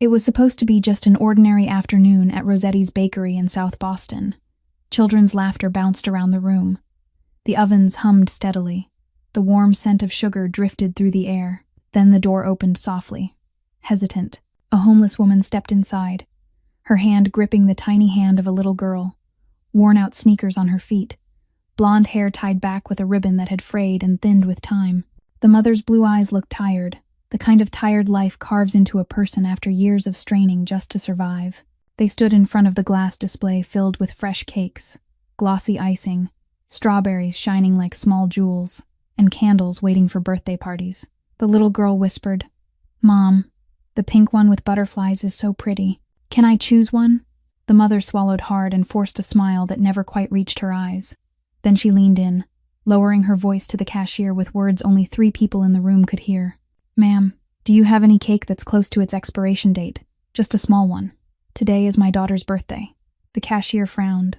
It was supposed to be just an ordinary afternoon at Rossetti's Bakery in South Boston. Children's laughter bounced around the room. The ovens hummed steadily. The warm scent of sugar drifted through the air. Then the door opened softly. Hesitant, a homeless woman stepped inside, her hand gripping the tiny hand of a little girl, worn-out sneakers on her feet, blonde hair tied back with a ribbon that had frayed and thinned with time. The mother's blue eyes looked tired, the kind of tired life carves into a person after years of straining just to survive. They stood in front of the glass display filled with fresh cakes, glossy icing, strawberries shining like small jewels, and candles waiting for birthday parties. The little girl whispered, "Mom, the pink one with butterflies is so pretty. Can I choose one?" The mother swallowed hard and forced a smile that never quite reached her eyes. Then she leaned in, lowering her voice to the cashier with words only 3 people in the room could hear. "Ma'am, do you have any cake that's close to its expiration date? Just a small one. Today is my daughter's birthday." The cashier frowned.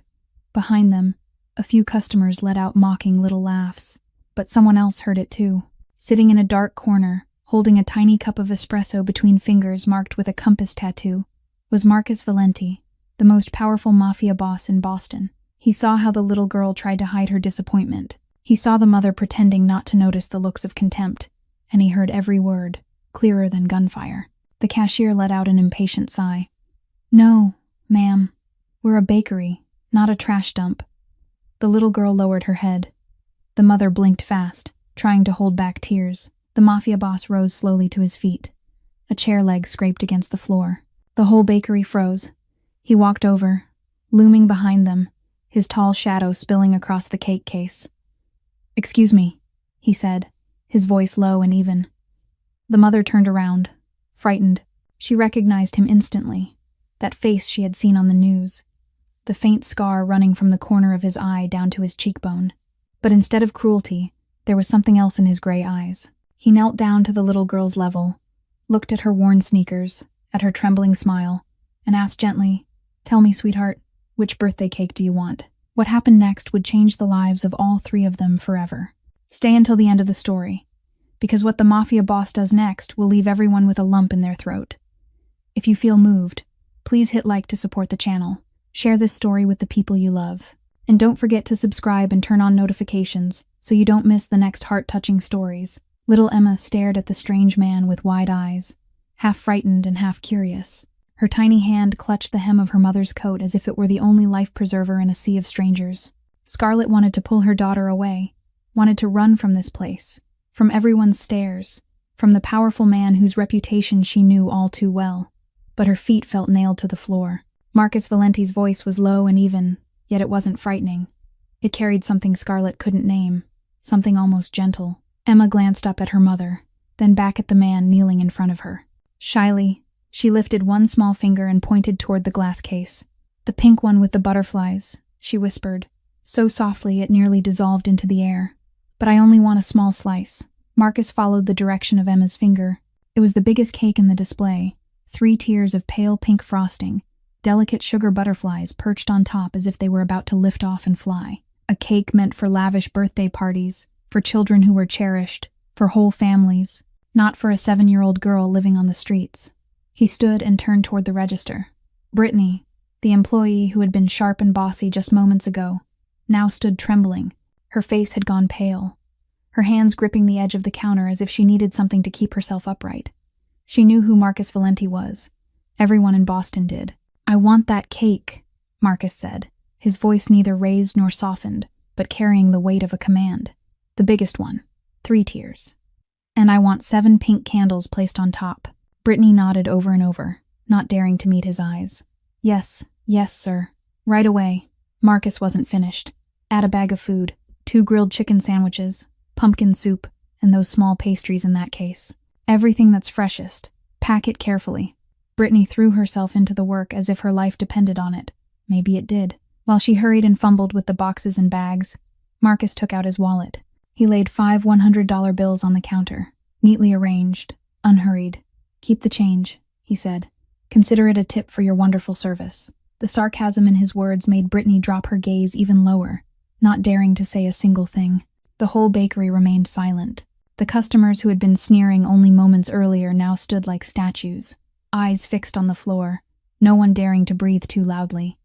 Behind them, a few customers let out mocking little laughs. But someone else heard it too. Sitting in a dark corner, holding a tiny cup of espresso between fingers marked with a compass tattoo, was Marcus Valenti, the most powerful Mafia boss in Boston. He saw how the little girl tried to hide her disappointment. He saw the mother pretending not to notice the looks of contempt, and he heard every word, clearer than gunfire. The cashier let out an impatient sigh. "No, ma'am. We're a bakery, not a trash dump." The little girl lowered her head. The mother blinked fast, trying to hold back tears. The Mafia boss rose slowly to his feet. A chair leg scraped against the floor. The whole bakery froze. He walked over, looming behind them, his tall shadow spilling across the cake case. "Excuse me," he said, his voice low and even. The mother turned around, frightened. She recognized him instantly, that face she had seen on the news, the faint scar running from the corner of his eye down to his cheekbone. But instead of cruelty, there was something else in his gray eyes. He knelt down to the little girl's level, looked at her worn sneakers, at her trembling smile, and asked gently, "Tell me, sweetheart, which birthday cake do you want?" What happened next would change the lives of all 3 of them forever. Stay until the end of the story, because what the Mafia boss does next will leave everyone with a lump in their throat. If you feel moved, please hit like to support the channel. Share this story with the people you love. And don't forget to subscribe and turn on notifications so you don't miss the next heart-touching stories. Little Emma stared at the strange man with wide eyes, half frightened and half curious. Her tiny hand clutched the hem of her mother's coat as if it were the only life preserver in a sea of strangers. Scarlett wanted to pull her daughter away, wanted to run from this place, from everyone's stares, from the powerful man whose reputation she knew all too well. But her feet felt nailed to the floor. Marcus Valenti's voice was low and even, yet it wasn't frightening. It carried something Scarlett couldn't name, something almost gentle. Emma glanced up at her mother, then back at the man kneeling in front of her. Shyly, she lifted one small finger and pointed toward the glass case. "The pink one with the butterflies," she whispered, so softly it nearly dissolved into the air. "But I only want a small slice." Marcus followed the direction of Emma's finger. It was the biggest cake in the display, 3 tiers of pale pink frosting, delicate sugar butterflies perched on top as if they were about to lift off and fly. A cake meant for lavish birthday parties, for children who were cherished, for whole families, not for a 7-year-old girl living on the streets. He stood and turned toward the register. Brittany, the employee who had been sharp and bossy just moments ago, now stood trembling. Her face had gone pale, her hands gripping the edge of the counter as if she needed something to keep herself upright. She knew who Marcus Valenti was. Everyone in Boston did. "I want that cake," Marcus said, his voice neither raised nor softened, but carrying the weight of a command. "The biggest one, 3 tiers. And I want 7 pink candles placed on top." Brittany nodded over and over, not daring to meet his eyes. Yes, sir. Right away." Marcus wasn't finished. "Add a bag of food, 2 grilled chicken sandwiches, pumpkin soup, and those small pastries in that case. Everything that's freshest. Pack it carefully." Brittany threw herself into the work as if her life depended on it. Maybe it did. While she hurried and fumbled with the boxes and bags, Marcus took out his wallet. He laid 5 $100 bills on the counter, neatly arranged, unhurried. "Keep the change," he said. "Consider it a tip for your wonderful service." The sarcasm in his words made Brittany drop her gaze even lower, not daring to say a single thing. The whole bakery remained silent. The customers who had been sneering only moments earlier now stood like statues, eyes fixed on the floor, no one daring to breathe too loudly.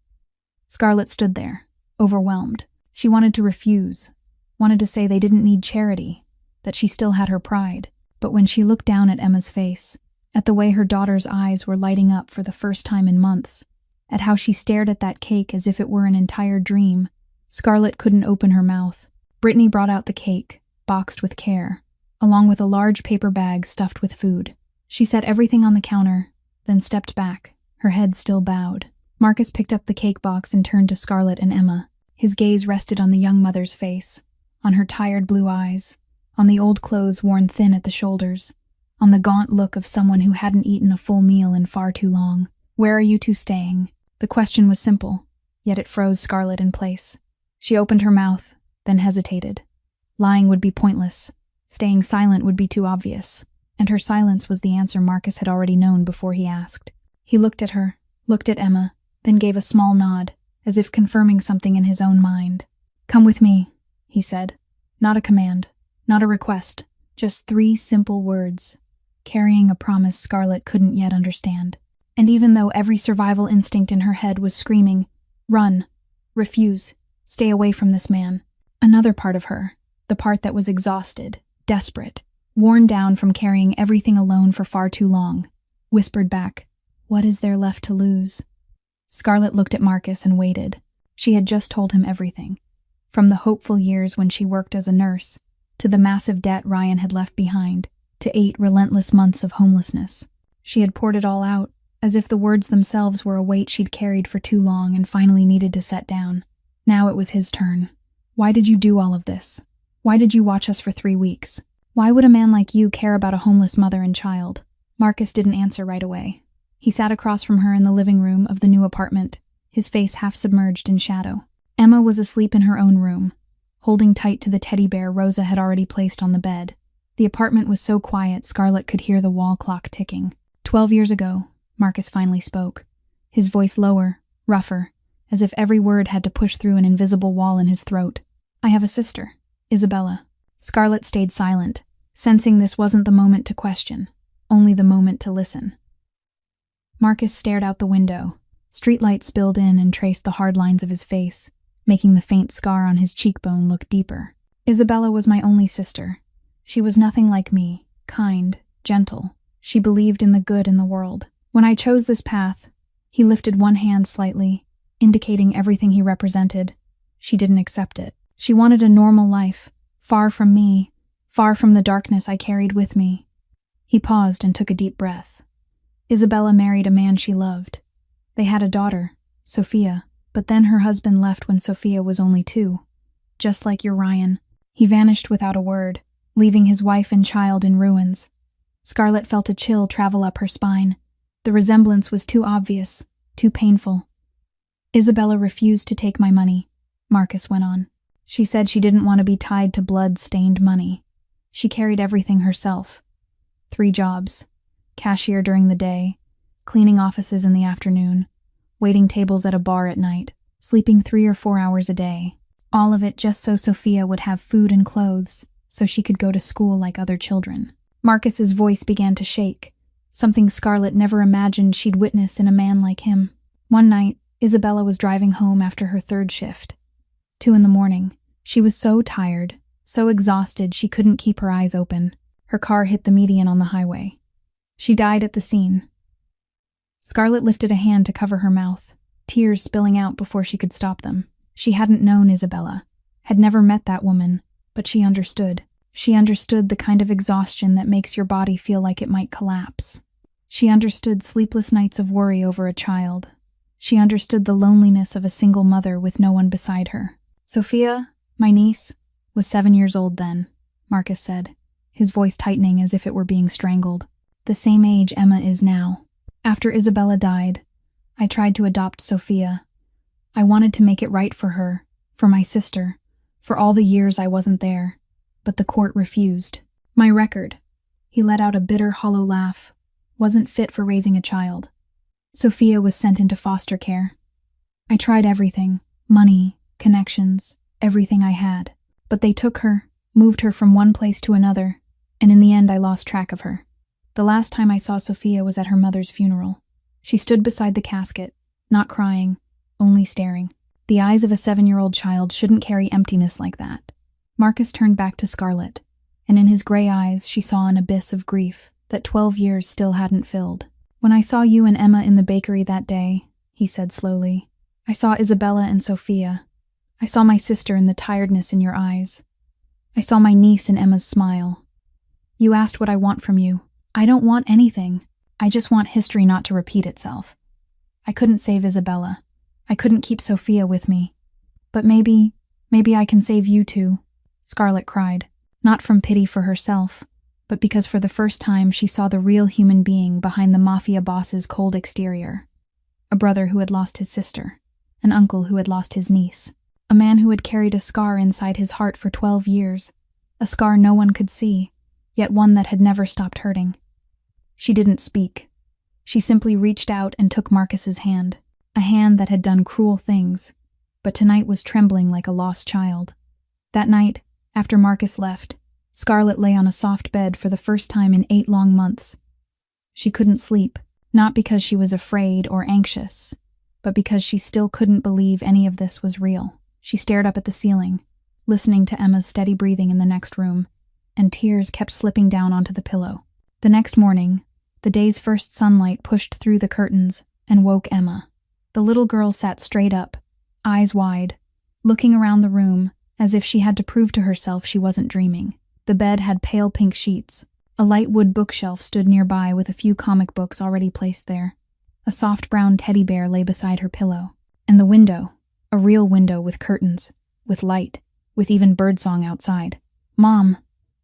Scarlett stood there, overwhelmed. She wanted to refuse, wanted to say they didn't need charity, that she still had her pride. But when she looked down at Emma's face, at the way her daughter's eyes were lighting up for the first time in months, at how she stared at that cake as if it were an entire dream, Scarlett couldn't open her mouth. Brittany brought out the cake, boxed with care, along with a large paper bag stuffed with food. She set everything on the counter, then stepped back, her head still bowed. Marcus picked up the cake box and turned to Scarlett and Emma. His gaze rested on the young mother's face, on her tired blue eyes, on the old clothes worn thin at the shoulders, on the gaunt look of someone who hadn't eaten a full meal in far too long. "Where are you two staying?" The question was simple, yet it froze Scarlett in place. She opened her mouth, then hesitated. Lying would be pointless. Staying silent would be too obvious. And her silence was the answer Marcus had already known before he asked. He looked at her, looked at Emma, then gave a small nod, as if confirming something in his own mind. "Come with me," he said. Not a command, not a request, just 3 simple words, carrying a promise Scarlett couldn't yet understand. And even though every survival instinct in her head was screaming, "Run, refuse, stay away from this man," another part of her, the part that was exhausted, desperate, worn down from carrying everything alone for far too long, whispered back, "What is there left to lose?" Scarlett looked at Marcus and waited. She had just told him everything. From the hopeful years when she worked as a nurse, to the massive debt Ryan had left behind, to 8 relentless months of homelessness. She had poured it all out, as if the words themselves were a weight she'd carried for too long and finally needed to set down. Now it was his turn. "Why did you do all of this? Why did you watch us for 3 weeks? Why would a man like you care about a homeless mother and child?" Marcus didn't answer right away. He sat across from her in the living room of the new apartment, his face half submerged in shadow. Emma was asleep in her own room, holding tight to the teddy bear Rosa had already placed on the bed. The apartment was so quiet Scarlett could hear the wall clock ticking. 12 years ago, Marcus finally spoke, his voice lower, rougher, as if every word had to push through an invisible wall in his throat. "I have a sister, Isabella." Scarlett stayed silent, sensing this wasn't the moment to question, only the moment to listen. Marcus stared out the window. Streetlight spilled in and traced the hard lines of his face, making the faint scar on his cheekbone look deeper. "Isabella was my only sister. She was nothing like me, kind, gentle. She believed in the good in the world. When I chose this path," he lifted one hand slightly, indicating everything he represented. "She didn't accept it. She wanted a normal life, far from me, far from the darkness I carried with me." He paused and took a deep breath. Isabella married a man she loved. They had a daughter, Sophia, but then her husband left when Sophia was only 2. Just like your Ryan, he vanished without a word, leaving his wife and child in ruins. Scarlett felt a chill travel up her spine. The resemblance was too obvious, too painful. "Isabella refused to take my money," Marcus went on. "She said she didn't want to be tied to blood-stained money. She carried everything herself. 3 jobs. Cashier during the day, cleaning offices in the afternoon, waiting tables at a bar at night, sleeping 3 or 4 hours a day. All of it just so Sophia would have food and clothes, so she could go to school like other children." Marcus's voice began to shake, something Scarlett never imagined she'd witness in a man like him. One night, Isabella was driving home after her 3rd shift. 2 in the morning. She was so tired, so exhausted she couldn't keep her eyes open. Her car hit the median on the highway. She died at the scene. Scarlett lifted a hand to cover her mouth, tears spilling out before she could stop them. She hadn't known Isabella, had never met that woman, but she understood. She understood the kind of exhaustion that makes your body feel like it might collapse. She understood sleepless nights of worry over a child. She understood the loneliness of a single mother with no one beside her. "Sophia, my niece, was 7 years old then," Marcus said, his voice tightening as if it were being strangled. "The same age Emma is now. After Isabella died, I tried to adopt Sophia. I wanted to make it right for her, for my sister, for all the years I wasn't there, but the court refused. My record," he let out a bitter, hollow laugh, "wasn't fit for raising a child. Sophia was sent into foster care. I tried everything, money, connections, everything I had, but they took her, moved her from one place to another, and in the end I lost track of her. The last time I saw Sophia was at her mother's funeral. She stood beside the casket, not crying, only staring. The eyes of a 7-year-old child shouldn't carry emptiness like that. Marcus turned back to Scarlett, and in his gray eyes she saw an abyss of grief that 12 years still hadn't filled. When I saw you and Emma in the bakery that day, he said slowly, I saw Isabella and Sophia. I saw my sister in the tiredness in your eyes. I saw my niece in Emma's smile. You asked what I want from you. I don't want anything. I just want history not to repeat itself. I couldn't save Isabella. I couldn't keep Sophia with me. But maybe I can save you too, Scarlett cried, not from pity for herself, but because for the first time she saw the real human being behind the Mafia boss's cold exterior. A brother who had lost his sister, an uncle who had lost his niece, a man who had carried a scar inside his heart for 12 years, a scar no one could see, yet one that had never stopped hurting. She didn't speak. She simply reached out and took Marcus's hand, a hand that had done cruel things, but tonight was trembling like a lost child. That night, after Marcus left, Scarlett lay on a soft bed for the first time in 8 long months. She couldn't sleep, not because she was afraid or anxious, but because she still couldn't believe any of this was real. She stared up at the ceiling, listening to Emma's steady breathing in the next room, and tears kept slipping down onto the pillow. The next morning, the day's first sunlight pushed through the curtains and woke Emma. The little girl sat straight up, eyes wide, looking around the room as if she had to prove to herself she wasn't dreaming. The bed had pale pink sheets. A light wood bookshelf stood nearby with a few comic books already placed there. A soft brown teddy bear lay beside her pillow. And the window, a real window with curtains, with light, with even birdsong outside. Mom!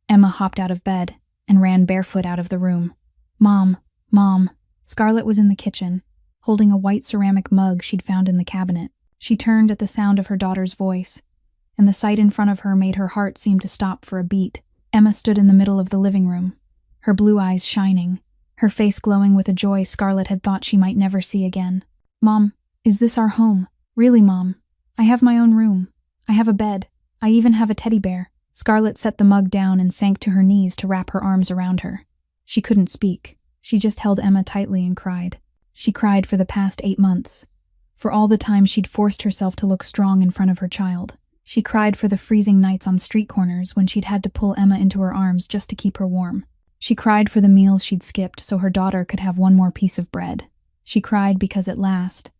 Emma hopped out of bed and ran barefoot out of the room. Mom! Mom! Scarlett was in the kitchen, holding a white ceramic mug she'd found in the cabinet. She turned at the sound of her daughter's voice, and the sight in front of her made her heart seem to stop for a beat. Emma stood in the middle of the living room, her blue eyes shining, her face glowing with a joy Scarlett had thought she might never see again. Mom, is this our home? Really, Mom? I have my own room. I have a bed. I even have a teddy bear. Scarlett set the mug down and sank to her knees to wrap her arms around her. She couldn't speak. She just held Emma tightly and cried. She cried for the past 8 months, for all the time she'd forced herself to look strong in front of her child. She cried for the freezing nights on street corners when she'd had to pull Emma into her arms just to keep her warm. She cried for the meals she'd skipped so her daughter could have one more piece of bread. She cried because at last,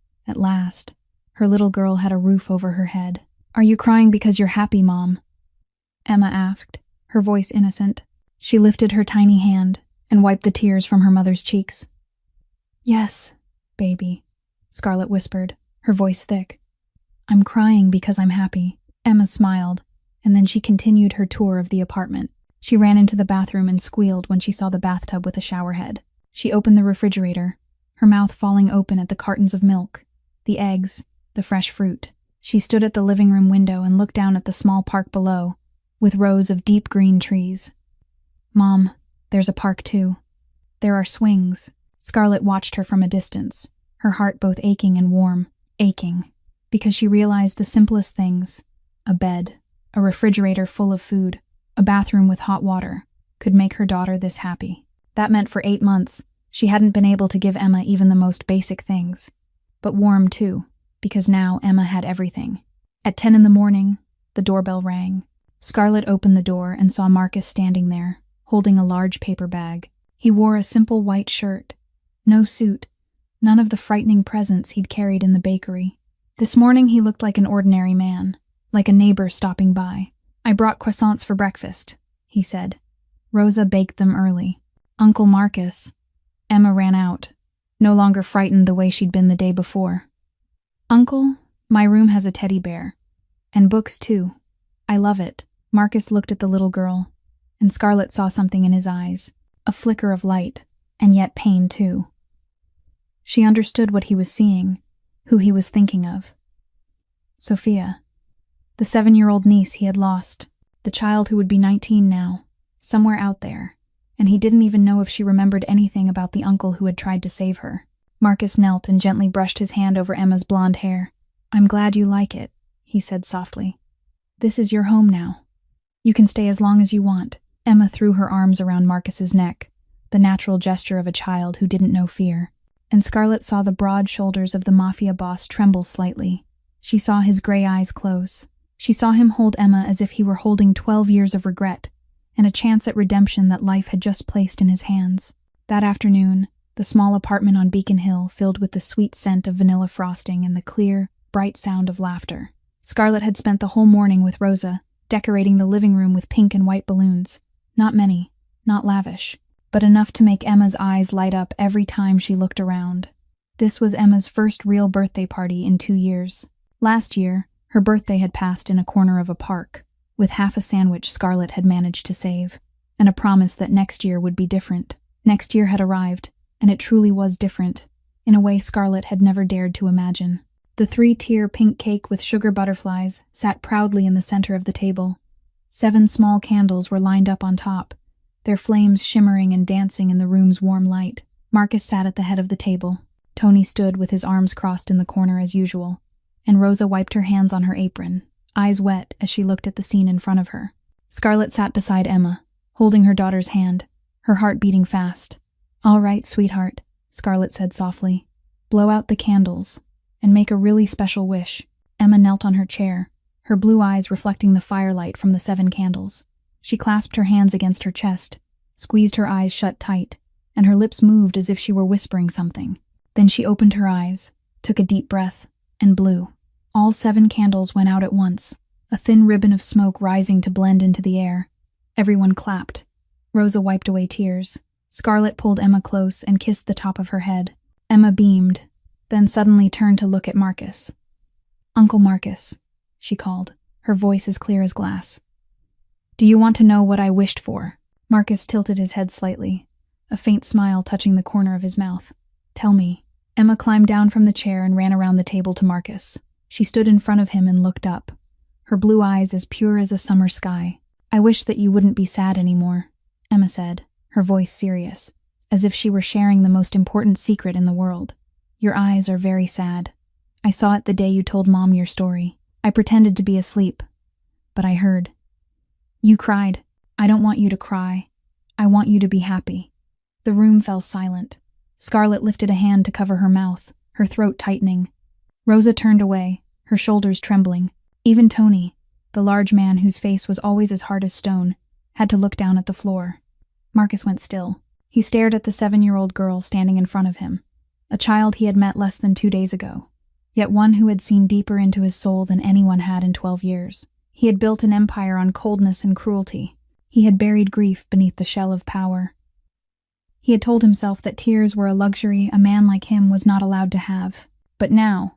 her little girl had a roof over her head. Are you crying because you're happy, Mom? Emma asked, her voice innocent. She lifted her tiny hand and wiped the tears from her mother's cheeks. Yes, baby, Scarlett whispered, her voice thick. I'm crying because I'm happy. Emma smiled, and then she continued her tour of the apartment. She ran into the bathroom and squealed when she saw the bathtub with a shower head. She opened the refrigerator, her mouth falling open at the cartons of milk, the eggs, the fresh fruit. She stood at the living room window and looked down at the small park below, with rows of deep green trees. Mom, there's a park too. There are swings. Scarlett watched her from a distance, her heart both aching and warm, aching, because she realized the simplest things, a bed, a refrigerator full of food, a bathroom with hot water, could make her daughter this happy. That meant for 8 months, she hadn't been able to give Emma even the most basic things. But warm too, because now Emma had everything. At 10 in the morning, the doorbell rang. Scarlett opened the door and saw Marcus standing there, holding a large paper bag. He wore a simple white shirt, no suit, none of the frightening presents he'd carried in the bakery. This morning he looked like an ordinary man, like a neighbor stopping by. I brought croissants for breakfast, he said. Rosa baked them early. Uncle Marcus. Emma ran out, no longer frightened the way she'd been the day before. Uncle, my room has a teddy bear. And books too. I love it. Marcus looked at the little girl, and Scarlett saw something in his eyes, a flicker of light, and yet pain too. She understood what he was seeing, who he was thinking of. Sophia, the 7-year-old niece he had lost, the child who would be 19 now, somewhere out there, and he didn't even know if she remembered anything about the uncle who had tried to save her. Marcus knelt and gently brushed his hand over Emma's blonde hair. I'm glad you like it, he said softly. This is your home now. You can stay as long as you want. Emma threw her arms around Marcus's neck, the natural gesture of a child who didn't know fear. And Scarlett saw the broad shoulders of the Mafia boss tremble slightly. She saw his gray eyes close. She saw him hold Emma as if he were holding 12 years of regret and a chance at redemption that life had just placed in his hands. That afternoon, the small apartment on Beacon Hill filled with the sweet scent of vanilla frosting and the clear, bright sound of laughter. Scarlett had spent the whole morning with Rosa, decorating the living room with pink and white balloons. Not many, not lavish, but enough to make Emma's eyes light up every time she looked around. This was Emma's first real birthday party in 2 years. Last year, her birthday had passed in a corner of a park, with half a sandwich Scarlett had managed to save, and a promise that next year would be different. Next year had arrived, and it truly was different, in a way Scarlett had never dared to imagine. The 3-tier pink cake with sugar butterflies sat proudly in the center of the table. 7 small candles were lined up on top, their flames shimmering and dancing in the room's warm light. Marcus sat at the head of the table. Tony stood with his arms crossed in the corner as usual, and Rosa wiped her hands on her apron, eyes wet as she looked at the scene in front of her. Scarlett sat beside Emma, holding her daughter's hand, her heart beating fast. "All right, sweetheart," Scarlett said softly. "Blow out the candles, and make a really special wish." Emma knelt on her chair, her blue eyes reflecting the firelight from the 7 candles. She clasped her hands against her chest, squeezed her eyes shut tight, and her lips moved as if she were whispering something. Then she opened her eyes, took a deep breath, and blew. All 7 candles went out at once, a thin ribbon of smoke rising to blend into the air. Everyone clapped. Rosa wiped away tears. Scarlett pulled Emma close and kissed the top of her head. Emma beamed, then suddenly turned to look at Marcus. "Uncle Marcus," she called, her voice as clear as glass. "Do you want to know what I wished for?" Marcus tilted his head slightly, a faint smile touching the corner of his mouth. "Tell me." Emma climbed down from the chair and ran around the table to Marcus. She stood in front of him and looked up, her blue eyes as pure as a summer sky. "I wish that you wouldn't be sad anymore," Emma said, her voice serious, as if she were sharing the most important secret in the world. "Your eyes are very sad. I saw it the day you told Mom your story. I pretended to be asleep, but I heard. You cried. I don't want you to cry. I want you to be happy." The room fell silent. Scarlett lifted a hand to cover her mouth, her throat tightening. Rosa turned away, her shoulders trembling. Even Tony, the large man whose face was always as hard as stone, had to look down at the floor. Marcus went still. He stared at the 7-year-old girl standing in front of him, a child he had met less than 2 days ago, yet one who had seen deeper into his soul than anyone had in 12 years. He had built an empire on coldness and cruelty. He had buried grief beneath the shell of power. He had told himself that tears were a luxury a man like him was not allowed to have. But now,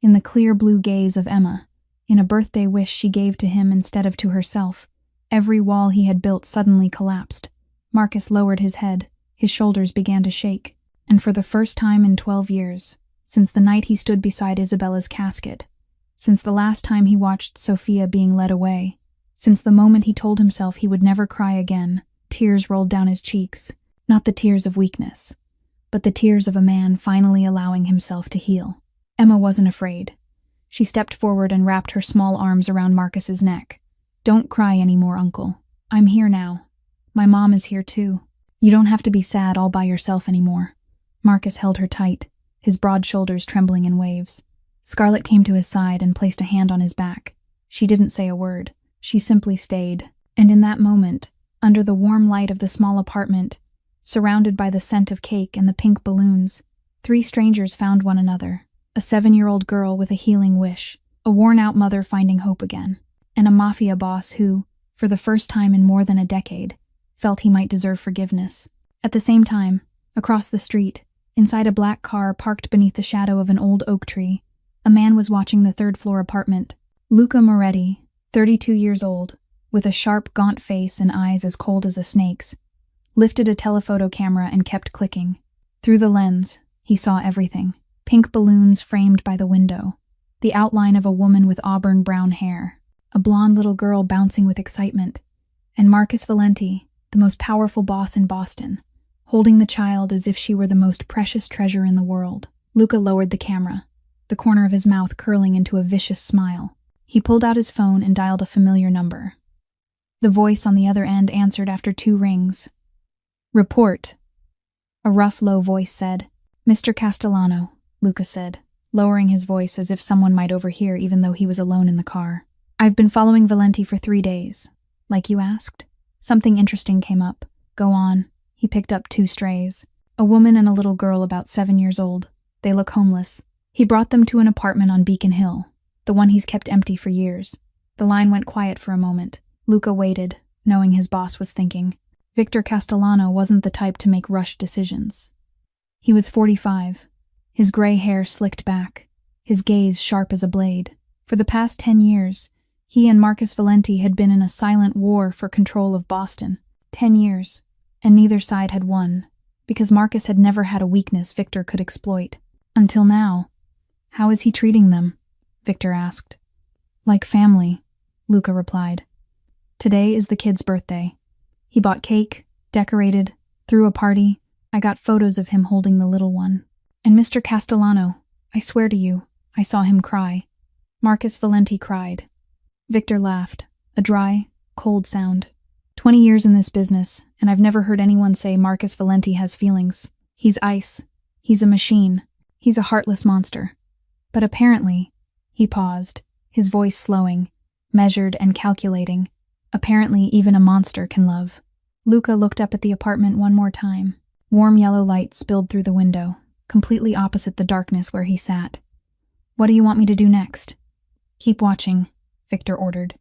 in the clear blue gaze of Emma, in a birthday wish she gave to him instead of to herself, every wall he had built suddenly collapsed. Marcus lowered his head, his shoulders began to shake, and for the first time in 12 years, since the night he stood beside Isabella's casket, since the last time he watched Sophia being led away, since the moment he told himself he would never cry again, tears rolled down his cheeks, not the tears of weakness, but the tears of a man finally allowing himself to heal. Emma wasn't afraid. She stepped forward and wrapped her small arms around Marcus's neck. "Don't cry anymore, Uncle. I'm here now. My mom is here too. You don't have to be sad all by yourself anymore." Marcus held her tight, his broad shoulders trembling in waves. Scarlett came to his side and placed a hand on his back. She didn't say a word. She simply stayed. And in that moment, under the warm light of the small apartment, surrounded by the scent of cake and the pink balloons, 3 strangers found one another. A 7-year-old girl with a healing wish, a worn-out mother finding hope again, and a mafia boss who, for the first time in more than a decade, felt he might deserve forgiveness. At the same time, across the street, inside a black car parked beneath the shadow of an old oak tree, a man was watching the 3rd-floor apartment. Luca Moretti, 32 years old, with a sharp, gaunt face and eyes as cold as a snake's, lifted a telephoto camera and kept clicking. Through the lens, he saw everything. Pink balloons framed by the window, the outline of a woman with auburn brown hair, a blonde little girl bouncing with excitement, and Marcus Valenti, the most powerful boss in Boston, holding the child as if she were the most precious treasure in the world. Luca lowered the camera, the corner of his mouth curling into a vicious smile. He pulled out his phone and dialed a familiar number. The voice on the other end answered after 2 rings. "Report," A rough, low voice said, "Mr. Castellano," Luca said, lowering his voice as if someone might overhear even though he was alone in the car. "I've been following Valenti for 3 days. Like you asked? Something interesting came up. Go on." He picked up 2 strays. A woman and a little girl about 7 years old. They look homeless. He brought them to an apartment on Beacon Hill, the one he's kept empty for years. The line went quiet for a moment. Luca waited, knowing his boss was thinking. Victor Castellano wasn't the type to make rushed decisions. He was 45, his gray hair slicked back, his gaze sharp as a blade. For the past 10 years, he and Marcus Valenti had been in a silent war for control of Boston. 10 years, and neither side had won, because Marcus had never had a weakness Victor could exploit. Until now. "How is he treating them?" Victor asked. "Like family," Luca replied. "Today is the kid's birthday. He bought cake, decorated, threw a party. I got photos of him holding the little one. And Mr. Castellano, I swear to you, I saw him cry. Marcus Valenti cried." Victor laughed, a dry, cold sound. 20 years in this business, and I've never heard anyone say Marcus Valenti has feelings. He's ice. He's a machine. He's a heartless monster. But apparently, he paused, his voice slowing, measured and calculating. Apparently, even a monster can love. Luca looked up at the apartment one more time. Warm yellow light spilled through the window, completely opposite the darkness where he sat. "What do you want me to do next?" "Keep watching," Victor ordered.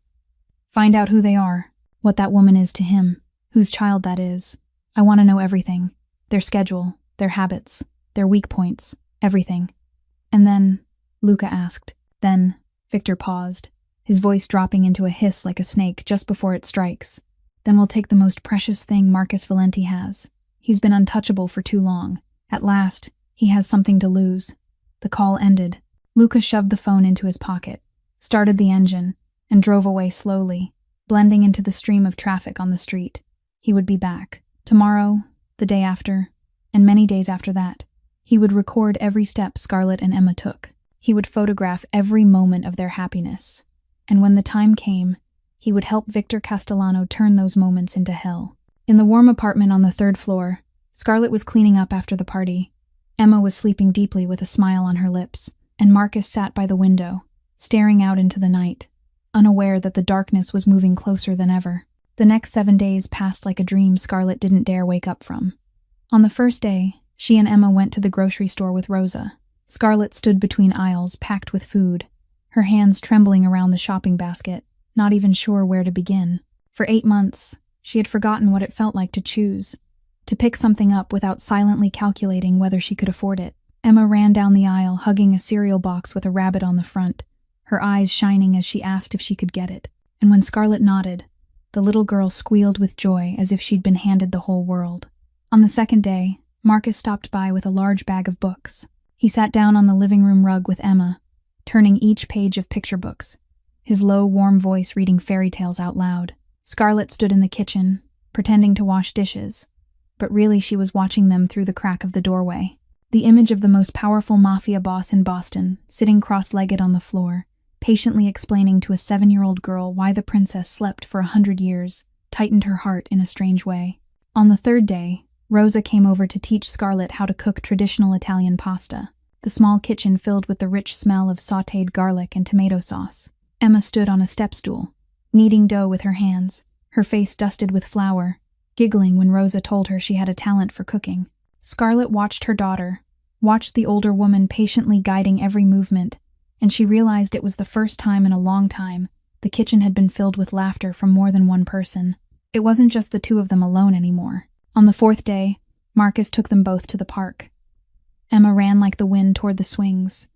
"Find out who they are, what that woman is to him, whose child that is. I want to know everything. Their schedule, their habits, their weak points, everything." "And then?" Luca asked. "Then," Victor paused, his voice dropping into a hiss like a snake just before it strikes. "Then we'll take the most precious thing Marcus Valenti has. He's been untouchable for too long. At last, he has something to lose." The call ended. Luca shoved the phone into his pocket, started the engine, and drove away slowly, blending into the stream of traffic on the street. He would be back. Tomorrow, the day after, and many days after that. He would record every step Scarlett and Emma took. He would photograph every moment of their happiness. And when the time came, he would help Victor Castellano turn those moments into hell. In the warm apartment on the 3rd floor, Scarlett was cleaning up after the party. Emma was sleeping deeply with a smile on her lips, and Marcus sat by the window, staring out into the night, unaware that the darkness was moving closer than ever. The next 7 days passed like a dream Scarlett didn't dare wake up from. On the first day, she and Emma went to the grocery store with Rosa. Scarlett stood between aisles packed with food, her hands trembling around the shopping basket, not even sure where to begin. For 8 months, she had forgotten what it felt like to choose, to pick something up without silently calculating whether she could afford it. Emma ran down the aisle hugging a cereal box with a rabbit on the front, her eyes shining as she asked if she could get it. And when Scarlett nodded, the little girl squealed with joy as if she'd been handed the whole world. On the second day, Marcus stopped by with a large bag of books. He sat down on the living room rug with Emma, turning each page of picture books, his low, warm voice reading fairy tales out loud. Scarlett stood in the kitchen, pretending to wash dishes, but really she was watching them through the crack of the doorway. The image of the most powerful mafia boss in Boston, sitting cross-legged on the floor, patiently explaining to a 7-year-old girl why the princess slept for 100 years, tightened her heart in a strange way. On the 3rd day, Rosa came over to teach Scarlett how to cook traditional Italian pasta, the small kitchen filled with the rich smell of sautéed garlic and tomato sauce. Emma stood on a step stool, kneading dough with her hands, her face dusted with flour, giggling when Rosa told her she had a talent for cooking. Scarlett watched her daughter, watched the older woman patiently guiding every movement, and she realized it was the first time in a long time the kitchen had been filled with laughter from more than one person. It wasn't just the 2 of them alone anymore. On the 4th day, Marcus took them both to the park. Emma ran like the wind toward the swings,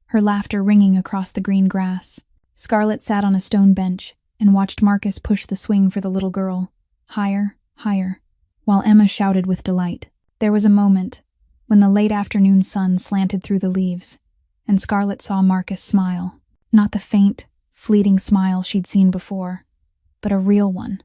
her laughter ringing across the green grass. Scarlett sat on a stone bench and watched Marcus push the swing for the little girl, higher, higher, while Emma shouted with delight. There was a moment when the late afternoon sun slanted through the leaves, and Scarlett saw Marcus smile, not the faint, fleeting smile she'd seen before, but a real one,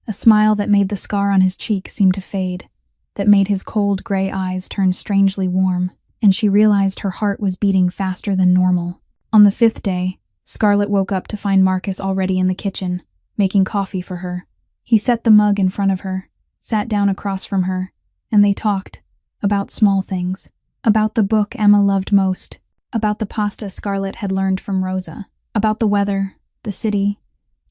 a smile that made the scar on his cheek seem to fade, that made his cold gray eyes turn strangely warm, and she realized her heart was beating faster than normal. On the 5th day, Scarlett woke up to find Marcus already in the kitchen, making coffee for her. He set the mug in front of her, sat down across from her, and they talked, About small things. About the book Emma loved most. About the pasta Scarlett had learned from Rosa. About the weather, the city,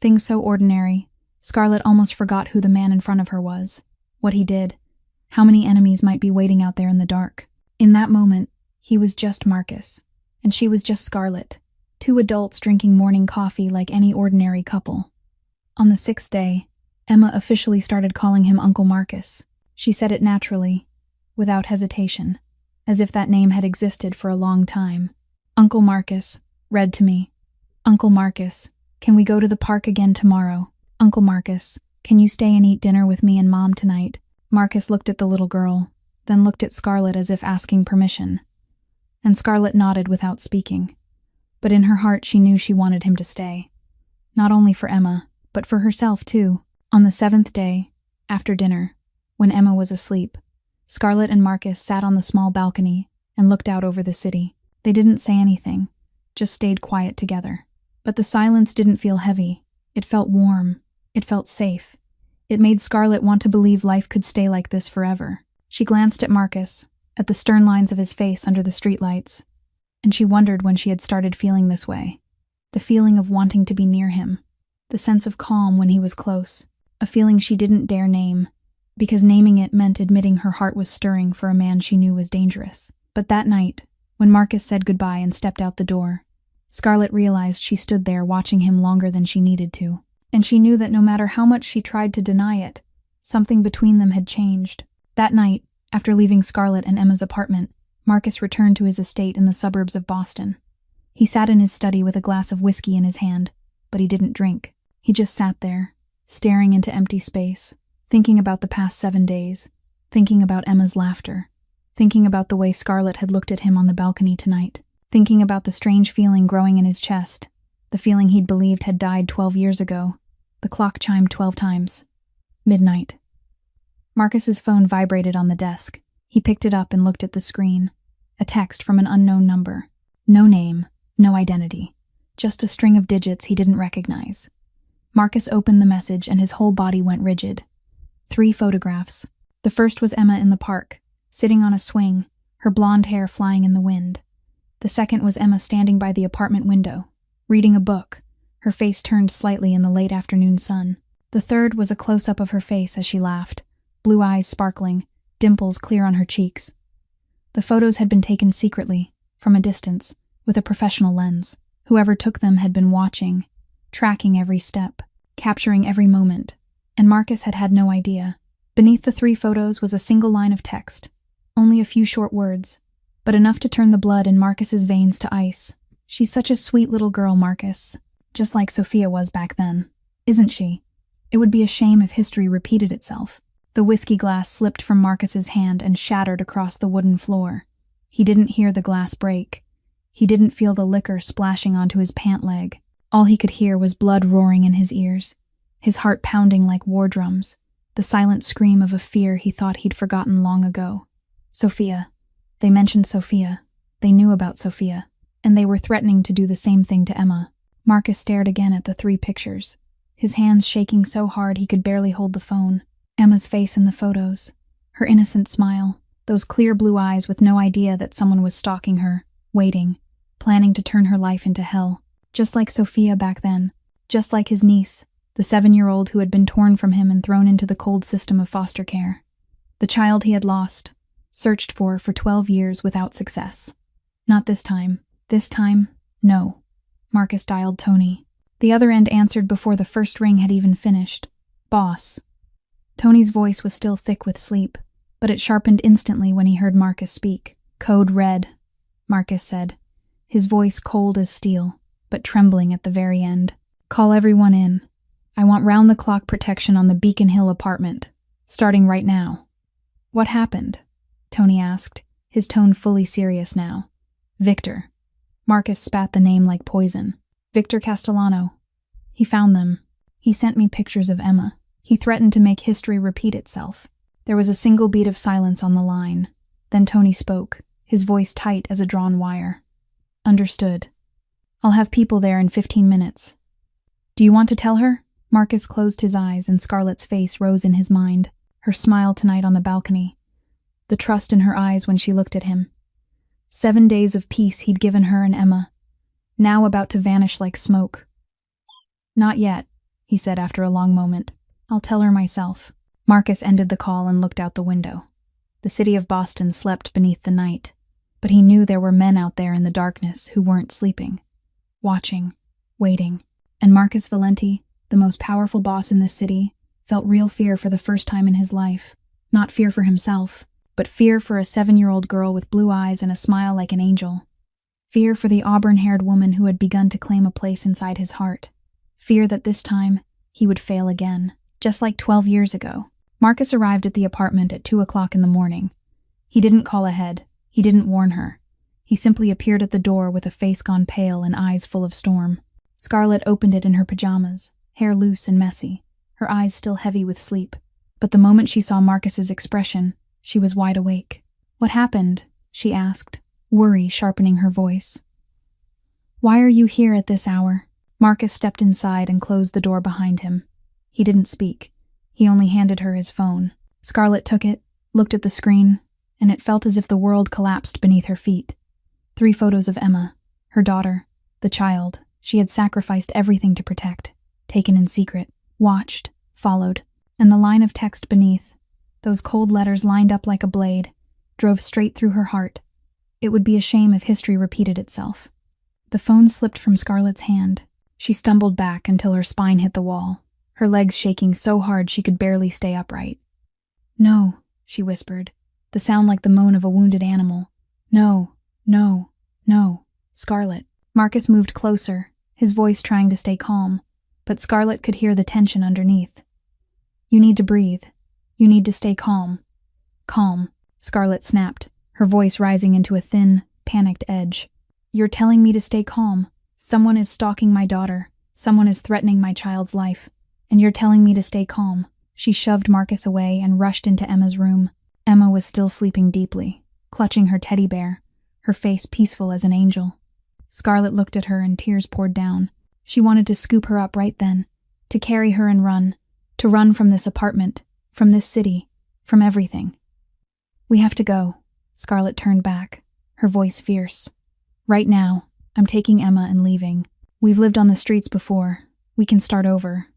things so ordinary. Scarlett almost forgot who the man in front of her was, what he did, how many enemies might be waiting out there in the dark. In that moment, he was just Marcus, and she was just Scarlett, two adults drinking morning coffee like any ordinary couple. On the 6th day, Emma officially started calling him Uncle Marcus. She said it naturally, without hesitation, as if that name had existed for a long time. Uncle Marcus, read to me. Uncle Marcus, can we go to the park again tomorrow? Uncle Marcus, can you stay and eat dinner with me and Mom tonight? Marcus looked at the little girl, then looked at Scarlett as if asking permission. And Scarlett nodded without speaking. But in her heart she knew she wanted him to stay. Not only for Emma, but for herself too. On the 7th day, after dinner, when Emma was asleep, Scarlett and Marcus sat on the small balcony and looked out over the city. They didn't say anything, just stayed quiet together. But the silence didn't feel heavy. It felt warm. It felt safe. It made Scarlett want to believe life could stay like this forever. She glanced at Marcus, at the stern lines of his face under the streetlights, and she wondered when she had started feeling this way. The feeling of wanting to be near him. The sense of calm when he was close. A feeling she didn't dare name, because naming it meant admitting her heart was stirring for a man she knew was dangerous. But that night, when Marcus said goodbye and stepped out the door, Scarlett realized she stood there watching him longer than she needed to. And she knew that no matter how much she tried to deny it, something between them had changed. That night, after leaving Scarlett and Emma's apartment, Marcus returned to his estate in the suburbs of Boston. He sat in his study with a glass of whiskey in his hand, but he didn't drink. He just sat there, staring into empty space, thinking about the past 7 days, thinking about Emma's laughter, thinking about the way Scarlett had looked at him on the balcony tonight, thinking about the strange feeling growing in his chest, the feeling he'd believed had died 12 years ago. The clock chimed 12 times. Midnight. Marcus's phone vibrated on the desk. He picked it up and looked at the screen. A text from an unknown number. No name, no identity. Just a string of digits he didn't recognize. Marcus opened the message and his whole body went rigid. 3 photographs. The first was Emma in the park, sitting on a swing, her blonde hair flying in the wind. The second was Emma standing by the apartment window, reading a book, her face turned slightly in the late afternoon sun. The third was a close-up of her face as she laughed, blue eyes sparkling, dimples clear on her cheeks. The photos had been taken secretly, from a distance, with a professional lens. Whoever took them had been watching, tracking every step, capturing every moment, and Marcus had had no idea. Beneath the 3 photos was a single line of text, only a few short words, but enough to turn the blood in Marcus's veins to ice. She's such a sweet little girl, Marcus. Just like Sophia was back then. Isn't she? It would be a shame if history repeated itself. The whiskey glass slipped from Marcus's hand and shattered across the wooden floor. He didn't hear the glass break. He didn't feel the liquor splashing onto his pant leg. All he could hear was blood roaring in his ears, his heart pounding like war drums, the silent scream of a fear he thought he'd forgotten long ago. Sophia. They mentioned Sophia. They knew about Sophia, and they were threatening to do the same thing to Emma. Marcus stared again at the 3 pictures, his hands shaking so hard he could barely hold the phone. Emma's face in the photos, her innocent smile, those clear blue eyes with no idea that someone was stalking her, waiting, planning to turn her life into hell. Just like Sophia back then, just like his niece, the 7-year-old who had been torn from him and thrown into the cold system of foster care. The child he had lost, searched for 12 years without success. Not this time. This time, no. Marcus dialed Tony. The other end answered before the first ring had even finished. Boss. Tony's voice was still thick with sleep, but it sharpened instantly when he heard Marcus speak. Code red, Marcus said, his voice cold as steel, but trembling at the very end. Call everyone in. I want round-the-clock protection on the Beacon Hill apartment, starting right now. What happened? Tony asked, his tone fully serious now. Victor. Marcus spat the name like poison. Victor Castellano. He found them. He sent me pictures of Emma. He threatened to make history repeat itself. There was a single beat of silence on the line. Then Tony spoke, his voice tight as a drawn wire. Understood. I'll have people there in 15 minutes. Do you want to tell her? Marcus closed his eyes and Scarlett's face rose in his mind, her smile tonight on the balcony. the trust in her eyes when she looked at him. 7 days of peace he'd given her and Emma, now about to vanish like smoke. "Not yet," he said after a long moment. "I'll tell her myself." Marcus ended the call and looked out the window. The city of Boston slept beneath the night, but he knew there were men out there in the darkness who weren't sleeping, watching, waiting. And Marcus Valenti, the most powerful boss in this city, felt real fear for the first time in his life. Not fear for himself, but fear for a 7-year-old girl with blue eyes and a smile like an angel. Fear for the auburn-haired woman who had begun to claim a place inside his heart. Fear that this time he would fail again, just like 12 years ago. Marcus arrived at the apartment at 2 o'clock in the morning. He didn't call ahead. He didn't warn her. He simply appeared at the door with a face gone pale and eyes full of storm. Scarlett opened it in her pajamas, hair loose and messy, her eyes still heavy with sleep. But the moment she saw Marcus's expression, she was wide awake. "What happened?" she asked, worry sharpening her voice. "Why are you here at this hour?" Marcus stepped inside and closed the door behind him. He didn't speak. He only handed her his phone. Scarlett took it, looked at the screen, and it felt as if the world collapsed beneath her feet. 3 photos of Emma, her daughter, the child she had sacrificed everything to protect, taken in secret, watched, followed, and the line of text beneath, those cold letters lined up like a blade, drove straight through her heart. It would be a shame if history repeated itself. The phone slipped from Scarlett's hand. She stumbled back until her spine hit the wall, her legs shaking so hard she could barely stay upright. "No," she whispered, the sound like the moan of a wounded animal. "No, no, no, Scarlett." Marcus moved closer, his voice trying to stay calm, but Scarlett could hear the tension underneath. "You need to breathe. You need to stay calm." "Calm," Scarlett snapped, her voice rising into a thin, panicked edge. "You're telling me to stay calm. Someone is stalking my daughter. Someone is threatening my child's life. And you're telling me to stay calm." She shoved Marcus away and rushed into Emma's room. Emma was still sleeping deeply, clutching her teddy bear, her face peaceful as an angel. Scarlett looked at her and tears poured down. She wanted to scoop her up right then, to carry her and run, to run from this apartment, from this city, from everything. "We have to go." Scarlett turned back, her voice fierce. "Right now, I'm taking Emma and leaving. We've lived on the streets before. We can start over."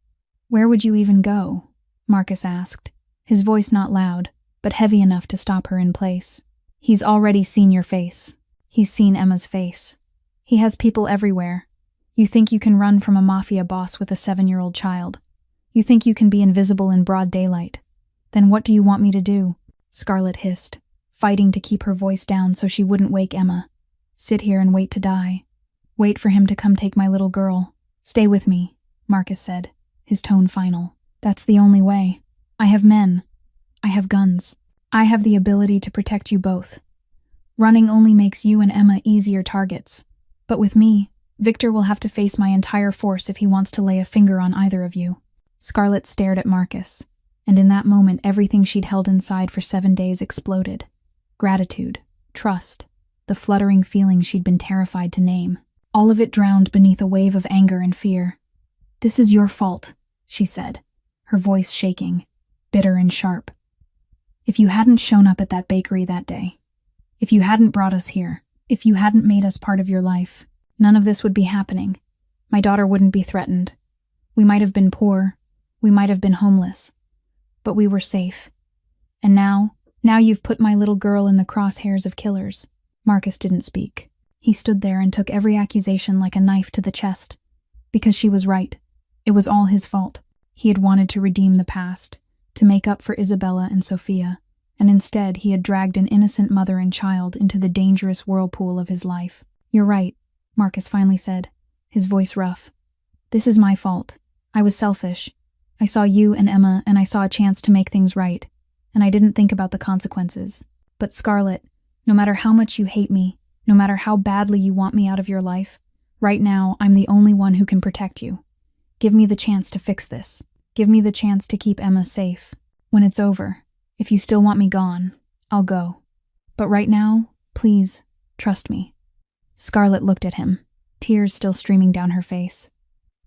"Where would you even go?" Marcus asked, his voice not loud, but heavy enough to stop her in place. "He's already seen your face. He's seen Emma's face. He has people everywhere. You think you can run from a Mafia boss with a 7-year-old child. You think you can be invisible in broad daylight. Then what do you want me to do?" Scarlett hissed, fighting to keep her voice down so she wouldn't wake Emma. "Sit here and wait to die. Wait for him to come take my little girl. Stay with me," Marcus said, his tone final. "That's the only way. I have men. I have guns. I have the ability to protect you both. Running only makes you and Emma easier targets. But with me, Victor will have to face my entire force if he wants to lay a finger on either of you." Scarlett stared at Marcus, and in that moment everything she'd held inside for 7 days exploded. Gratitude, trust, the fluttering feeling she'd been terrified to name. All of it drowned beneath a wave of anger and fear. "This is your fault," she said, her voice shaking, bitter and sharp. "If you hadn't shown up at that bakery that day, if you hadn't brought us here, if you hadn't made us part of your life, none of this would be happening. My daughter wouldn't be threatened. We might have been poor, we might have been homeless, but we were safe. And now you've put my little girl in the crosshairs of killers." Marcus didn't speak. He stood there and took every accusation like a knife to the chest. Because she was right. It was all his fault. He had wanted to redeem the past, to make up for Isabella and Sophia, and instead he had dragged an innocent mother and child into the dangerous whirlpool of his life. "You're right," Marcus finally said, his voice rough. "This is my fault. I was selfish. I saw you and Emma and I saw a chance to make things right, and I didn't think about the consequences. But Scarlett, no matter how much you hate me, no matter how badly you want me out of your life, right now I'm the only one who can protect you. Give me the chance to fix this. Give me the chance to keep Emma safe. When it's over, if you still want me gone, I'll go. But right now, please, trust me." Scarlett looked at him, tears still streaming down her face.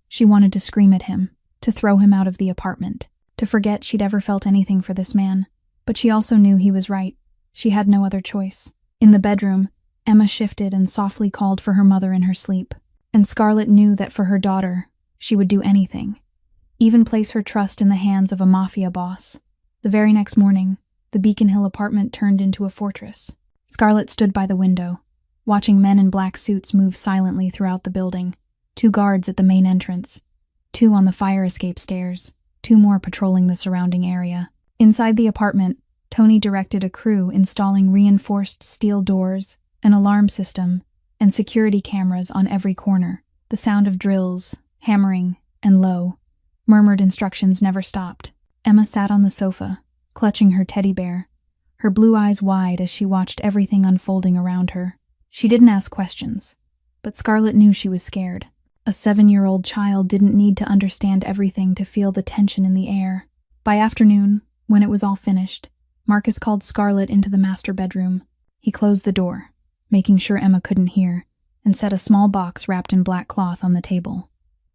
She wanted to scream at him, to throw him out of the apartment, to forget she'd ever felt anything for this man, but she also knew he was right. She had no other choice. In the bedroom, Emma shifted and softly called for her mother in her sleep. And Scarlett knew that for her daughter, she would do anything, even place her trust in the hands of a Mafia boss. The very next morning, the Beacon Hill apartment turned into a fortress. Scarlett stood by the window, watching men in black suits move silently throughout the building. 2 guards at the main entrance, 2 on the fire escape stairs, 2 more patrolling the surrounding area. Inside the apartment, Tony directed a crew installing reinforced steel doors, an alarm system, and security cameras on every corner. The sound of drills, hammering, and low, murmured instructions never stopped. Emma sat on the sofa, clutching her teddy bear, her blue eyes wide as she watched everything unfolding around her. She didn't ask questions, but Scarlett knew she was scared. A 7-year-old child didn't need to understand everything to feel the tension in the air. By afternoon, when it was all finished, Marcus called Scarlett into the master bedroom. He closed the door, making sure Emma couldn't hear, and set a small box wrapped in black cloth on the table.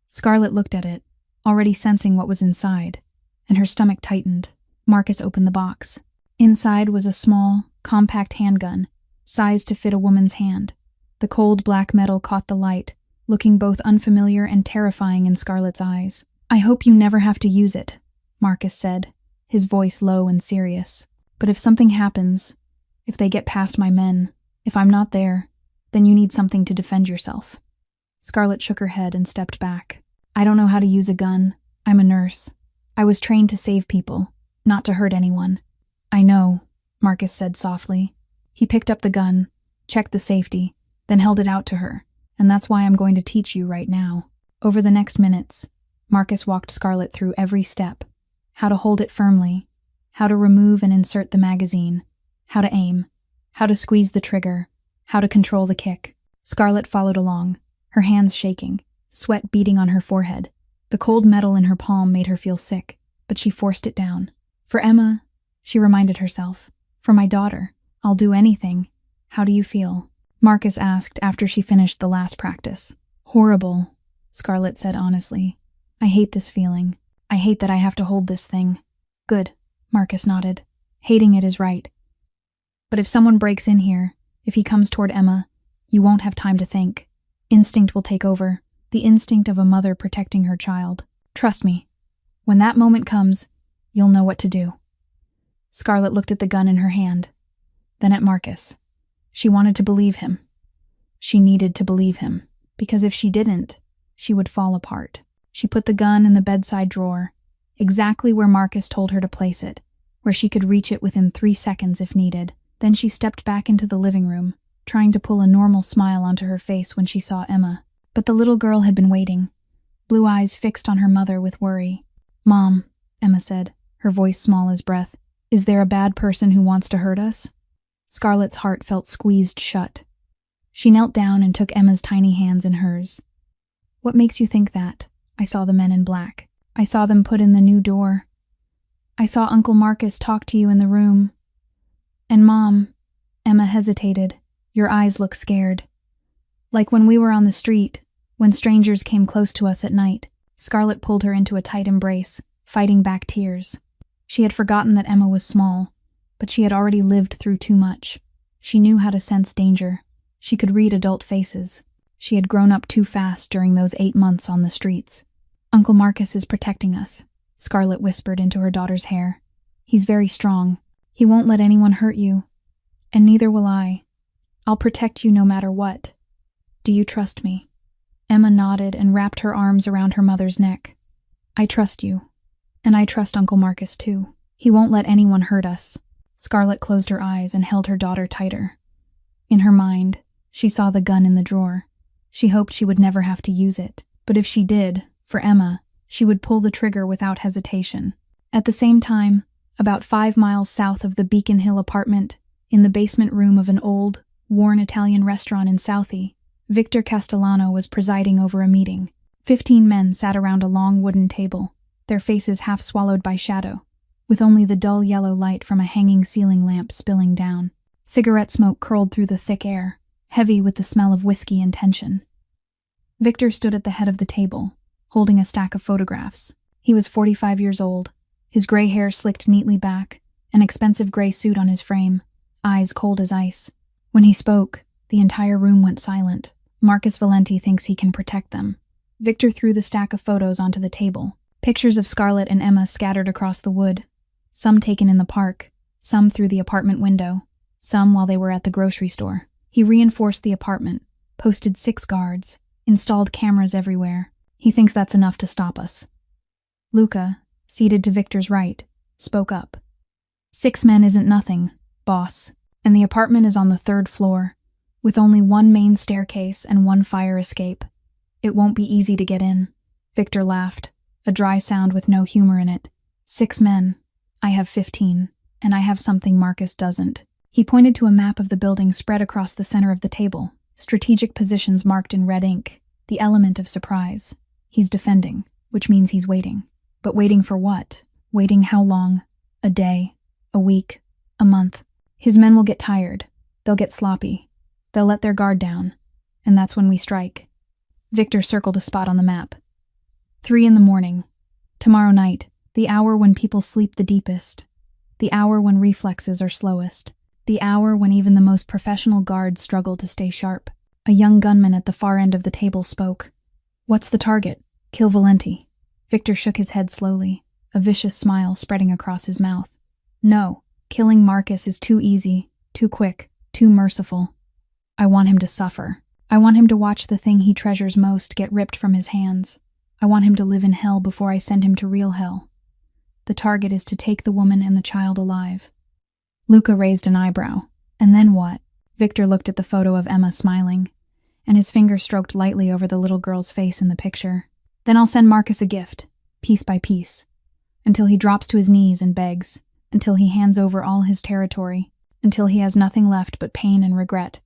Scarlett looked at it, already sensing what was inside, and her stomach tightened. Marcus opened the box. Inside was a small, compact handgun, sized to fit a woman's hand. The cold black metal caught the light, looking both unfamiliar and terrifying in Scarlett's eyes. "I hope you never have to use it," Marcus said, his voice low and serious. "But if something happens, if they get past my men, if I'm not there, then you need something to defend yourself." Scarlett shook her head and stepped back. "I don't know how to use a gun. I'm a nurse. I was trained to save people, not to hurt anyone." "I know," Marcus said softly. He picked up the gun, checked the safety, then held it out to her. "And that's why I'm going to teach you right now." Over the next minutes, Marcus walked Scarlett through every step: how to hold it firmly, how to remove and insert the magazine, how to aim, how to squeeze the trigger, how to control the kick. Scarlett followed along, her hands shaking, sweat beading on her forehead. The cold metal in her palm made her feel sick, but she forced it down. "For Emma," she reminded herself. "For my daughter, I'll do anything. How do you feel?" Marcus asked after she finished the last practice. "Horrible," Scarlett said honestly. "I hate this feeling. I hate that I have to hold this thing." "Good," Marcus nodded. "Hating it is right. But if someone breaks in here, if he comes toward Emma, you won't have time to think. Instinct will take over, the instinct of a mother protecting her child. Trust me. When that moment comes, you'll know what to do." Scarlett looked at the gun in her hand, then at Marcus. She wanted to believe him. She needed to believe him, because if she didn't, she would fall apart. She put the gun in the bedside drawer, exactly where Marcus told her to place it, where she could reach it within 3 seconds if needed. Then she stepped back into the living room, trying to pull a normal smile onto her face when she saw Emma. But the little girl had been waiting, blue eyes fixed on her mother with worry. "Mom," Emma said, her voice small as breath, "is there a bad person who wants to hurt us?" Scarlett's heart felt squeezed shut. She knelt down and took Emma's tiny hands in hers. "What makes you think that? I saw the men in black. I saw them put in the new door. I saw Uncle Marcus talk to you in the room. And Mom," Emma hesitated, "your eyes look scared. Like when we were on the street, when strangers came close to us at night." Scarlett pulled her into a tight embrace, fighting back tears. She had forgotten that Emma was small, but she had already lived through too much. She knew how to sense danger. She could read adult faces. She had grown up too fast during those 8 months on the streets. "Uncle Marcus is protecting us," Scarlett whispered into her daughter's hair. "He's very strong. He won't let anyone hurt you. And neither will I. I'll protect you no matter what. Do you trust me?" Emma nodded and wrapped her arms around her mother's neck. "I trust you. And I trust Uncle Marcus too. He won't let anyone hurt us." Scarlett closed her eyes and held her daughter tighter. In her mind, she saw the gun in the drawer. She hoped she would never have to use it. But if she did, for Emma, she would pull the trigger without hesitation. At the same time, about 5 miles south of the Beacon Hill apartment, in the basement room of an old, worn Italian restaurant in Southie, Victor Castellano was presiding over a meeting. 15 men sat around a long wooden table, their faces half swallowed by shadow, with only the dull yellow light from a hanging ceiling lamp spilling down. Cigarette smoke curled through the thick air, heavy with the smell of whiskey and tension. Victor stood at the head of the table, holding a stack of photographs. He was 45 years old, his gray hair slicked neatly back, an expensive gray suit on his frame, eyes cold as ice. When he spoke, the entire room went silent. Marcus Valenti thinks he can protect them. Victor threw the stack of photos onto the table. Pictures of Scarlett and Emma scattered across the wood. Some taken in the park, some through the apartment window, some while they were at the grocery store. He reinforced the apartment, posted 6 guards, installed cameras everywhere. He thinks that's enough to stop us. Luca, seated to Victor's right, spoke up. 6 men isn't nothing, boss, and the apartment is on the 3rd floor, with only 1 main staircase and 1 fire escape. It won't be easy to get in. Victor laughed, a dry sound with no humor in it. 6 men. I have 15, and I have something Marcus doesn't. He pointed to a map of the building spread across the center of the table, strategic positions marked in red ink, the element of surprise. He's defending, which means he's waiting. But waiting for what? Waiting how long? A day? A week? A month? His men will get tired. They'll get sloppy. They'll let their guard down. And that's when we strike. Victor circled a spot on the map. 3 in the morning. Tomorrow night, the hour when people sleep the deepest. The hour when reflexes are slowest. The hour when even the most professional guards struggle to stay sharp. A young gunman at the far end of the table spoke. What's the target? Kill Valenti. Victor shook his head slowly, a vicious smile spreading across his mouth. No, killing Marcus is too easy, too quick, too merciful. I want him to suffer. I want him to watch the thing he treasures most get ripped from his hands. I want him to live in hell before I send him to real hell. The target is to take the woman and the child alive. Luca raised an eyebrow. And then what? Victor looked at the photo of Emma smiling, and his finger stroked lightly over the little girl's face in the picture. Then I'll send Marcus a gift, piece by piece, until he drops to his knees and begs, until he hands over all his territory, until he has nothing left but pain and regret.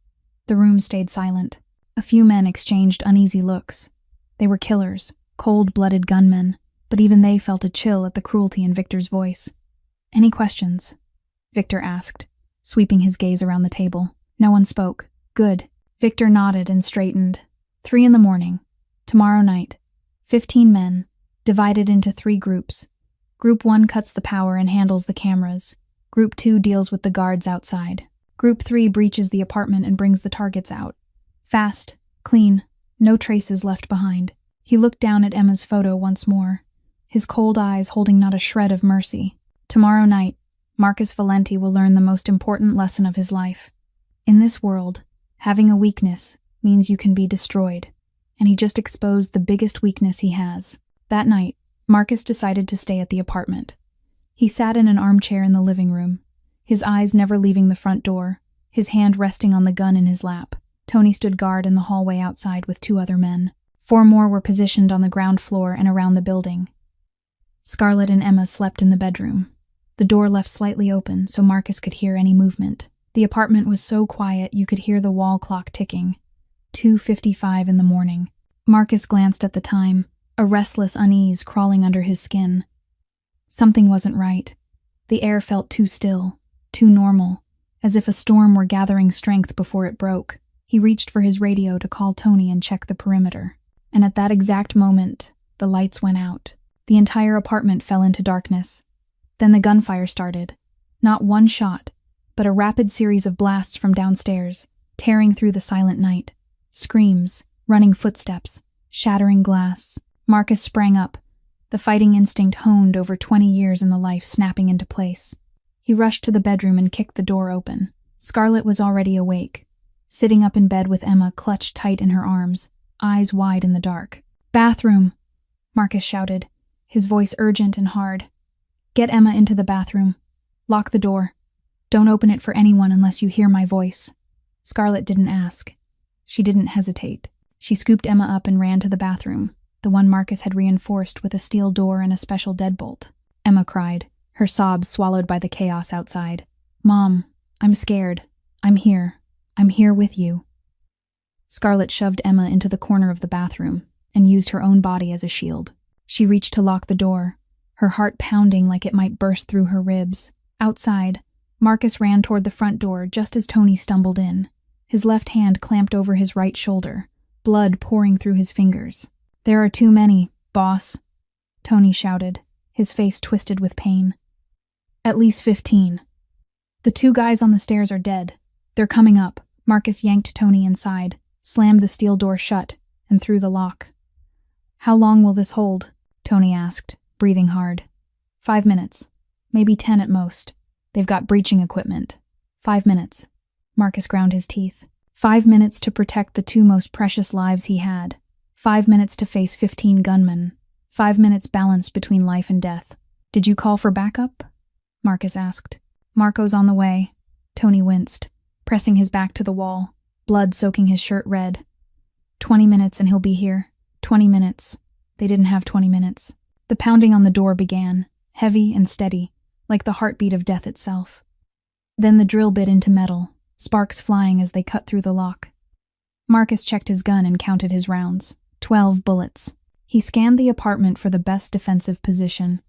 The room stayed silent. A few men exchanged uneasy looks. They were killers, cold-blooded gunmen, but even they felt a chill at the cruelty in Victor's voice. Any questions? Victor asked, sweeping his gaze around the table. No one spoke. Good. Victor nodded and straightened. 3 in the morning. Tomorrow night. 15 men, divided into 3 groups. Group 1 cuts the power and handles the cameras. Group 2 deals with the guards outside. Group 3 breaches the apartment and brings the targets out. Fast, clean, no traces left behind. He looked down at Emma's photo once more, his cold eyes holding not a shred of mercy. Tomorrow night, Marcus Valenti will learn the most important lesson of his life. In this world, having a weakness means you can be destroyed, and he just exposed the biggest weakness he has. That night, Marcus decided to stay at the apartment. He sat in an armchair in the living room, his eyes never leaving the front door, his hand resting on the gun in his lap. Tony stood guard in the hallway outside with 2 other men. 4 more were positioned on the ground floor and around the building. Scarlett and Emma slept in the bedroom. The door left slightly open so Marcus could hear any movement. The apartment was so quiet you could hear the wall clock ticking. 2:55 in the morning. Marcus glanced at the time, a restless unease crawling under his skin. Something wasn't right. The air felt too still, too normal, as if a storm were gathering strength before it broke. He reached for his radio to call Tony and check the perimeter. And at that exact moment, the lights went out. The entire apartment fell into darkness. Then the gunfire started. Not one shot, but a rapid series of blasts from downstairs, tearing through the silent night. Screams, running footsteps, shattering glass. Marcus sprang up, the fighting instinct honed over 20 years in the life snapping into place. He rushed to the bedroom and kicked the door open. Scarlett was already awake, sitting up in bed with Emma clutched tight in her arms, eyes wide in the dark. "Bathroom!" Marcus shouted, his voice urgent and hard. "Get Emma into the bathroom. Lock the door. Don't open it for anyone unless you hear my voice." Scarlett didn't ask. She didn't hesitate. She scooped Emma up and ran to the bathroom, the one Marcus had reinforced with a steel door and a special deadbolt. Emma cried, her sobs swallowed by the chaos outside. "Mom, I'm scared. I'm here. I'm here with you." Scarlett shoved Emma into the corner of the bathroom and used her own body as a shield. She reached to lock the door, her heart pounding like it might burst through her ribs. Outside, Marcus ran toward the front door just as Tony stumbled in, his left hand clamped over his right shoulder, blood pouring through his fingers. "There are too many, boss," Tony shouted, his face twisted with pain. "At least 15. The two guys on the stairs are dead. They're coming up. Marcus yanked Tony inside, slammed the steel door shut, and threw the lock. How long will this hold? Tony asked, breathing hard. 5 minutes. Maybe 10 at most. They've got breaching equipment. 5 minutes. Marcus ground his teeth. 5 minutes to protect the two most precious lives he had. 5 minutes to face 15 gunmen. 5 minutes balanced between life and death. Did you call for backup? Marcus asked. Marco's on the way. Tony winced, pressing his back to the wall, blood soaking his shirt red. 20 minutes and he'll be here. 20 minutes. They didn't have 20 minutes. The pounding on the door began, heavy and steady, like the heartbeat of death itself. Then the drill bit into metal, sparks flying as they cut through the lock. Marcus checked his gun and counted his rounds. 12 bullets. He scanned the apartment for the best defensive position.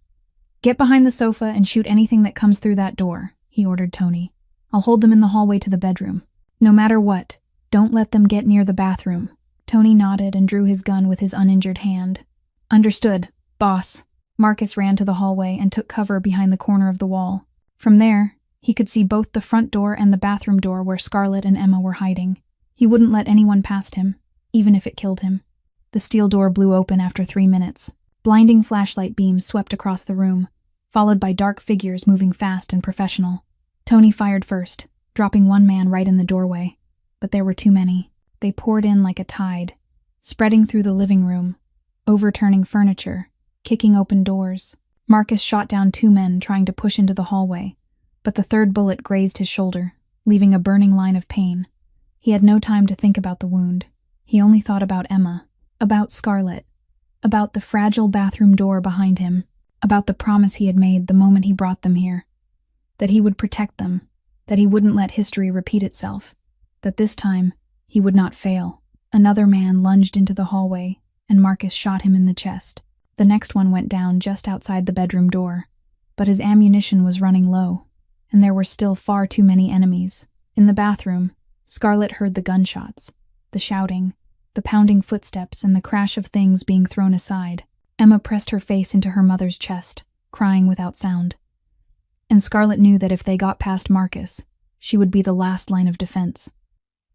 Get behind the sofa and shoot anything that comes through that door, he ordered Tony. I'll hold them in the hallway to the bedroom. No matter what, don't let them get near the bathroom. Tony nodded and drew his gun with his uninjured hand. Understood, boss. Marcus ran to the hallway and took cover behind the corner of the wall. From there, he could see both the front door and the bathroom door where Scarlett and Emma were hiding. He wouldn't let anyone past him, even if it killed him. The steel door blew open after 3 minutes. Blinding flashlight beams swept across the room, followed by dark figures moving fast and professional. Tony fired first, dropping one man right in the doorway. But there were too many. They poured in like a tide, spreading through the living room, overturning furniture, kicking open doors. Marcus shot down 2 men trying to push into the hallway, but the third bullet grazed his shoulder, leaving a burning line of pain. He had no time to think about the wound. He only thought about Emma, about Scarlett, about the fragile bathroom door behind him, about the promise he had made the moment he brought them here. That he would protect them, that he wouldn't let history repeat itself, that this time he would not fail. Another man lunged into the hallway, and Marcus shot him in the chest. The next one went down just outside the bedroom door, but his ammunition was running low, and there were still far too many enemies. In the bathroom, Scarlett heard the gunshots, the shouting, the pounding footsteps, and the crash of things being thrown aside. Emma pressed her face into her mother's chest, crying without sound. And Scarlett knew that if they got past Marcus, she would be the last line of defense.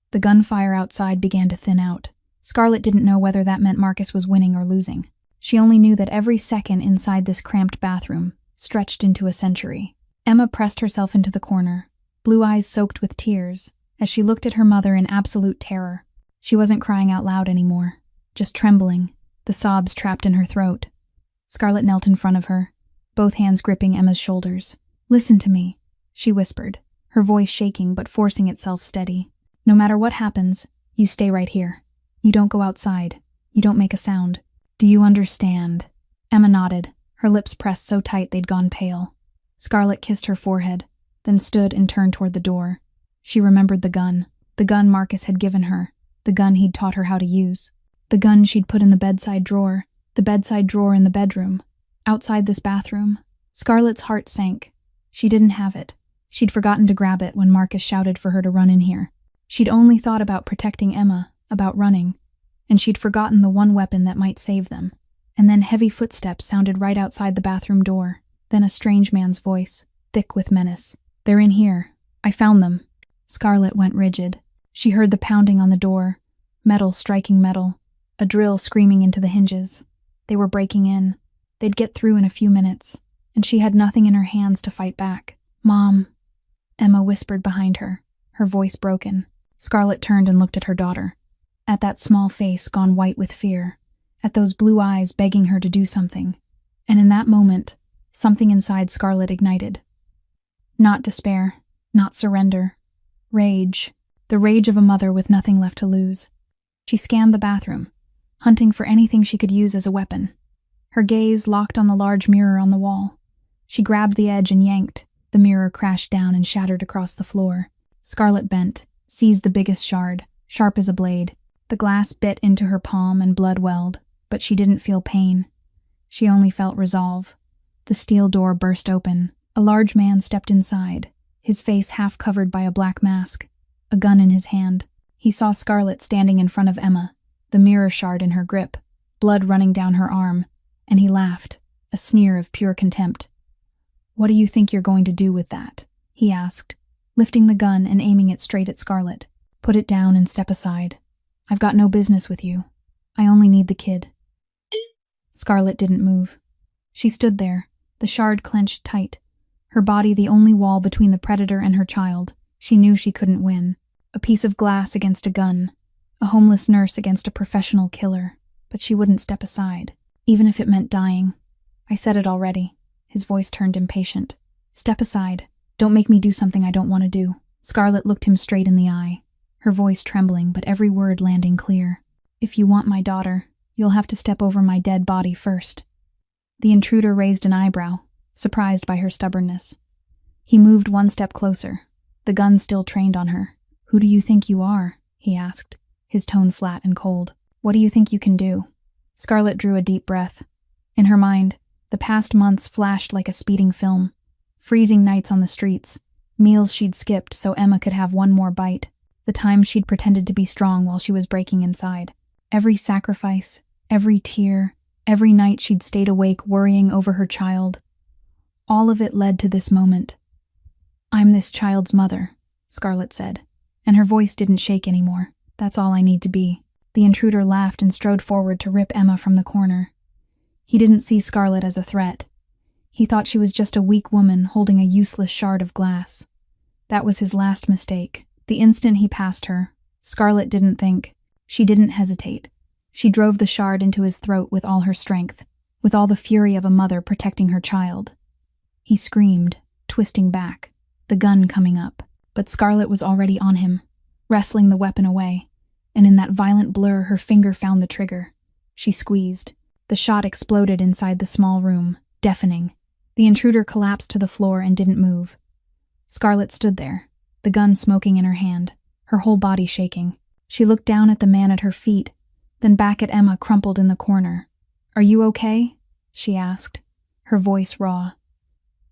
The gunfire outside began to thin out. Scarlett didn't know whether that meant Marcus was winning or losing. She only knew that every second inside this cramped bathroom stretched into a century. Emma pressed herself into the corner, blue eyes soaked with tears, as she looked at her mother in absolute terror. She wasn't crying out loud anymore, just trembling, the sobs trapped in her throat. Scarlett knelt in front of her, both hands gripping Emma's shoulders. Listen to me, she whispered, her voice shaking but forcing itself steady. No matter what happens, you stay right here. You don't go outside. You don't make a sound. Do you understand? Emma nodded, her lips pressed so tight they'd gone pale. Scarlett kissed her forehead, then stood and turned toward the door. She remembered the gun Marcus had given her, the gun he'd taught her how to use, the gun she'd put in the bedside drawer in the bedroom, outside this bathroom. Scarlett's heart sank. She didn't have it. She'd forgotten to grab it when Marcus shouted for her to run in here. She'd only thought about protecting Emma, about running, and she'd forgotten the one weapon that might save them. And then heavy footsteps sounded right outside the bathroom door, then a strange man's voice, thick with menace. They're in here. I found them. Scarlett went rigid. She heard the pounding on the door, metal striking metal, a drill screaming into the hinges. They were breaking in. They'd get through in a few minutes, and she had nothing in her hands to fight back. Mom, Emma whispered behind her, her voice broken. Scarlett turned and looked at her daughter, at that small face gone white with fear, at those blue eyes begging her to do something. And in that moment, something inside Scarlett ignited. Not despair, not surrender. Rage. The rage of a mother with nothing left to lose. She scanned the bathroom, hunting for anything she could use as a weapon. Her gaze locked on the large mirror on the wall. She grabbed the edge and yanked. The mirror crashed down and shattered across the floor. Scarlett bent, seized the biggest shard, sharp as a blade. The glass bit into her palm and blood welled, but she didn't feel pain. She only felt resolve. The steel door burst open. A large man stepped inside, his face half covered by a black mask, a gun in his hand. He saw Scarlett standing in front of Emma, the mirror shard in her grip, blood running down her arm, and he laughed, a sneer of pure contempt. "What do you think you're going to do with that?" he asked, lifting the gun and aiming it straight at Scarlett. "Put it down and step aside. I've got no business with you. I only need the kid." Scarlett didn't move. She stood there, the shard clenched tight, her body the only wall between the predator and her child. She knew she couldn't win. A piece of glass against a gun, a homeless nurse against a professional killer, but she wouldn't step aside, even if it meant dying. "I said it already." His voice turned impatient. "Step aside. Don't make me do something I don't want to do." Scarlett looked him straight in the eye, her voice trembling but every word landing clear. "If you want my daughter, you'll have to step over my dead body first." The intruder raised an eyebrow, surprised by her stubbornness. He moved one step closer, the gun still trained on her. "Who do you think you are?" he asked, his tone flat and cold. "What do you think you can do?" Scarlett drew a deep breath. In her mind, the past months flashed like a speeding film. Freezing nights on the streets, meals she'd skipped so Emma could have one more bite, the times she'd pretended to be strong while she was breaking inside. Every sacrifice, every tear, every night she'd stayed awake worrying over her child. All of it led to this moment. "I'm this child's mother," Scarlett said, and her voice didn't shake anymore. "That's all I need to be." The intruder laughed and strode forward to rip Emma from the corner. He didn't see Scarlett as a threat. He thought she was just a weak woman holding a useless shard of glass. That was his last mistake. The instant he passed her, Scarlett didn't think. She didn't hesitate. She drove the shard into his throat with all her strength, with all the fury of a mother protecting her child. He screamed, twisting back, the gun coming up. But Scarlett was already on him, wrestling the weapon away, and in that violent blur her finger found the trigger. She squeezed. The shot exploded inside the small room, deafening. The intruder collapsed to the floor and didn't move. Scarlett stood there, the gun smoking in her hand, her whole body shaking. She looked down at the man at her feet, then back at Emma crumpled in the corner. "Are you okay?" she asked, her voice raw.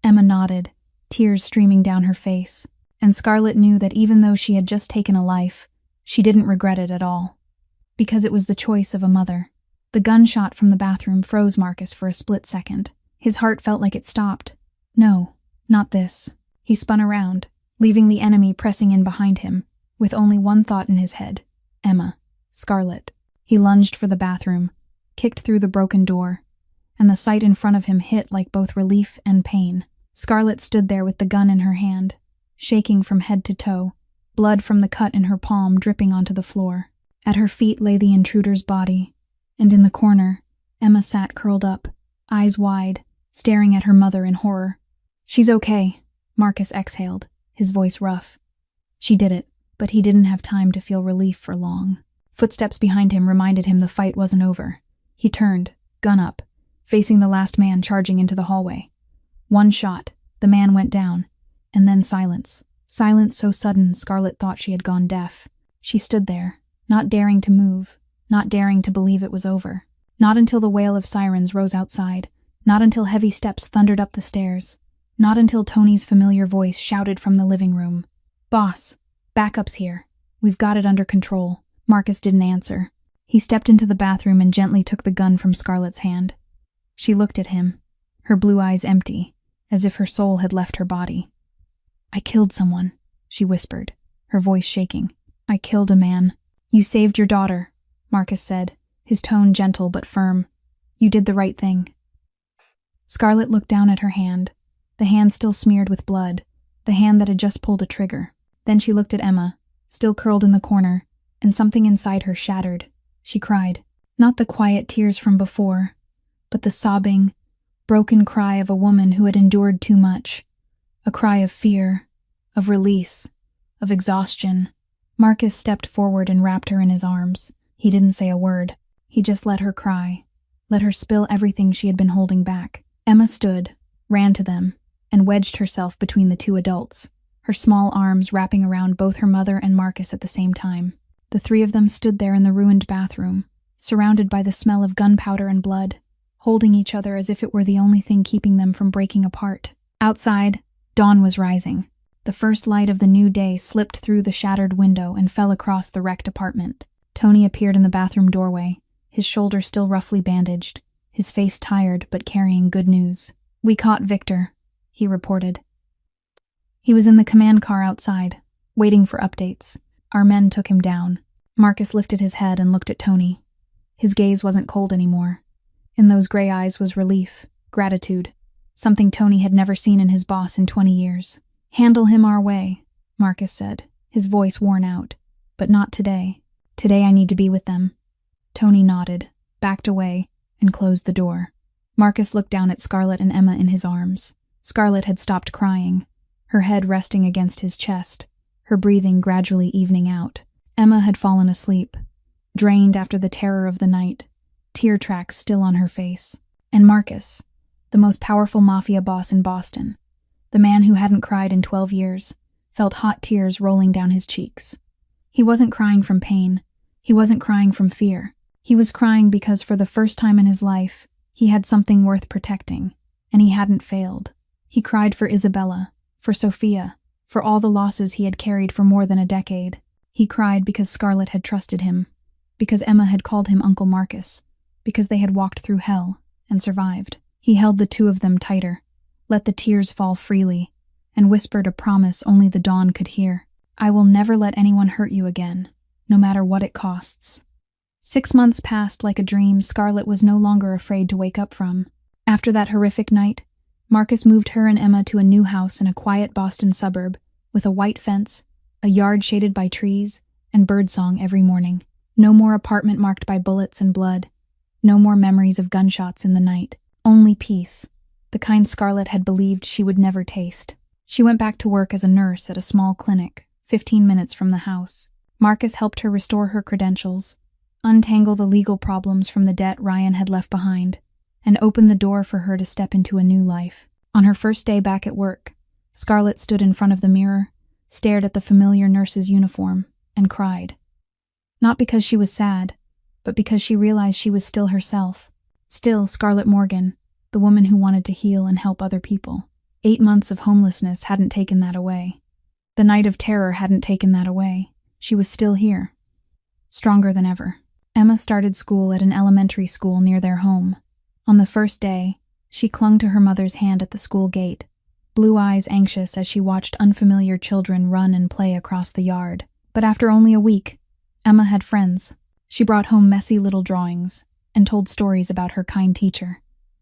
Emma nodded, tears streaming down her face, and Scarlett knew that even though she had just taken a life, she didn't regret it at all. Because it was the choice of a mother. The gunshot from the bathroom froze Marcus for a split second. His heart felt like it stopped. No, not this. He spun around, leaving the enemy pressing in behind him, with only one thought in his head. Emma. Scarlett. He lunged for the bathroom, kicked through the broken door, and the sight in front of him hit like both relief and pain. Scarlett stood there with the gun in her hand, shaking from head to toe, blood from the cut in her palm dripping onto the floor. At her feet lay the intruder's body, and in the corner, Emma sat curled up, eyes wide, staring at her mother in horror. "She's okay," Marcus exhaled, his voice rough. She did it, but he didn't have time to feel relief for long. Footsteps behind him reminded him the fight wasn't over. He turned, gun up, facing the last man charging into the hallway. One shot, the man went down, and then silence. Silence so sudden Scarlett thought she had gone deaf. She stood there, not daring to move, not daring to believe it was over. Not until the wail of sirens rose outside, not until heavy steps thundered up the stairs, not until Tony's familiar voice shouted from the living room. "Boss, backup's here. We've got it under control." Marcus didn't answer. He stepped into the bathroom and gently took the gun from Scarlett's hand. She looked at him, her blue eyes empty, as if her soul had left her body. "I killed someone," she whispered, her voice shaking. "I killed a man." "You saved your daughter," Marcus said, his tone gentle but firm. "You did the right thing." Scarlett looked down at her hand, the hand still smeared with blood, the hand that had just pulled a trigger. Then she looked at Emma, still curled in the corner, and something inside her shattered. She cried. Not the quiet tears from before, but the sobbing, broken cry of a woman who had endured too much. A cry of fear, of release, of exhaustion. Marcus stepped forward and wrapped her in his arms. He didn't say a word. He just let her cry, let her spill everything she had been holding back. Emma stood, ran to them, and wedged herself between the two adults, her small arms wrapping around both her mother and Marcus at the same time. The three of them stood there in the ruined bathroom, surrounded by the smell of gunpowder and blood, holding each other as if it were the only thing keeping them from breaking apart. Outside, dawn was rising. The first light of the new day slipped through the shattered window and fell across the wrecked apartment. Tony appeared in the bathroom doorway, his shoulder still roughly bandaged, his face tired but carrying good news. "We caught Victor," he reported. He was in the command car outside, waiting for updates. Our men took him down. Marcus lifted his head and looked at Tony. His gaze wasn't cold anymore. In those gray eyes was relief, gratitude, something Tony had never seen in his boss in 20 years. "Handle him our way," Marcus said, his voice worn out. "But not today. Today I need to be with them." Tony nodded, backed away, and closed the door. Marcus looked down at Scarlett and Emma in his arms. Scarlett had stopped crying, her head resting against his chest, her breathing gradually evening out. Emma had fallen asleep, drained after the terror of the night, tear tracks still on her face. And Marcus, the most powerful mafia boss in Boston, the man who hadn't cried in 12 years, felt hot tears rolling down his cheeks. He wasn't crying from pain. He wasn't crying from fear. He was crying because for the first time in his life, he had something worth protecting, and he hadn't failed. He cried for Isabella, for Sophia, for all the losses he had carried for more than a decade. He cried because Scarlett had trusted him, because Emma had called him Uncle Marcus, because they had walked through hell and survived. He held the two of them tighter, let the tears fall freely, and whispered a promise only the dawn could hear. "I will never let anyone hurt you again, no matter what it costs." 6 months passed like a dream Scarlett was no longer afraid to wake up from. After that horrific night, Marcus moved her and Emma to a new house in a quiet Boston suburb, with a white fence, a yard shaded by trees, and birdsong every morning. No more apartment marked by bullets and blood. No more memories of gunshots in the night. Only peace, the kind Scarlett had believed she would never taste. She went back to work as a nurse at a small clinic, 15 minutes from the house. Marcus helped her restore her credentials, untangle the legal problems from the debt Ryan had left behind, and open the door for her to step into a new life. On her first day back at work, Scarlett stood in front of the mirror, stared at the familiar nurse's uniform, and cried. Not because she was sad, but because she realized she was still herself. Still Scarlett Morgan, the woman who wanted to heal and help other people. 8 months of homelessness hadn't taken that away. The night of terror hadn't taken that away. She was still here, stronger than ever. Emma started school at an elementary school near their home. On the first day, she clung to her mother's hand at the school gate, blue eyes anxious as she watched unfamiliar children run and play across the yard. But after only a week, Emma had friends. She brought home messy little drawings and told stories about her kind teacher,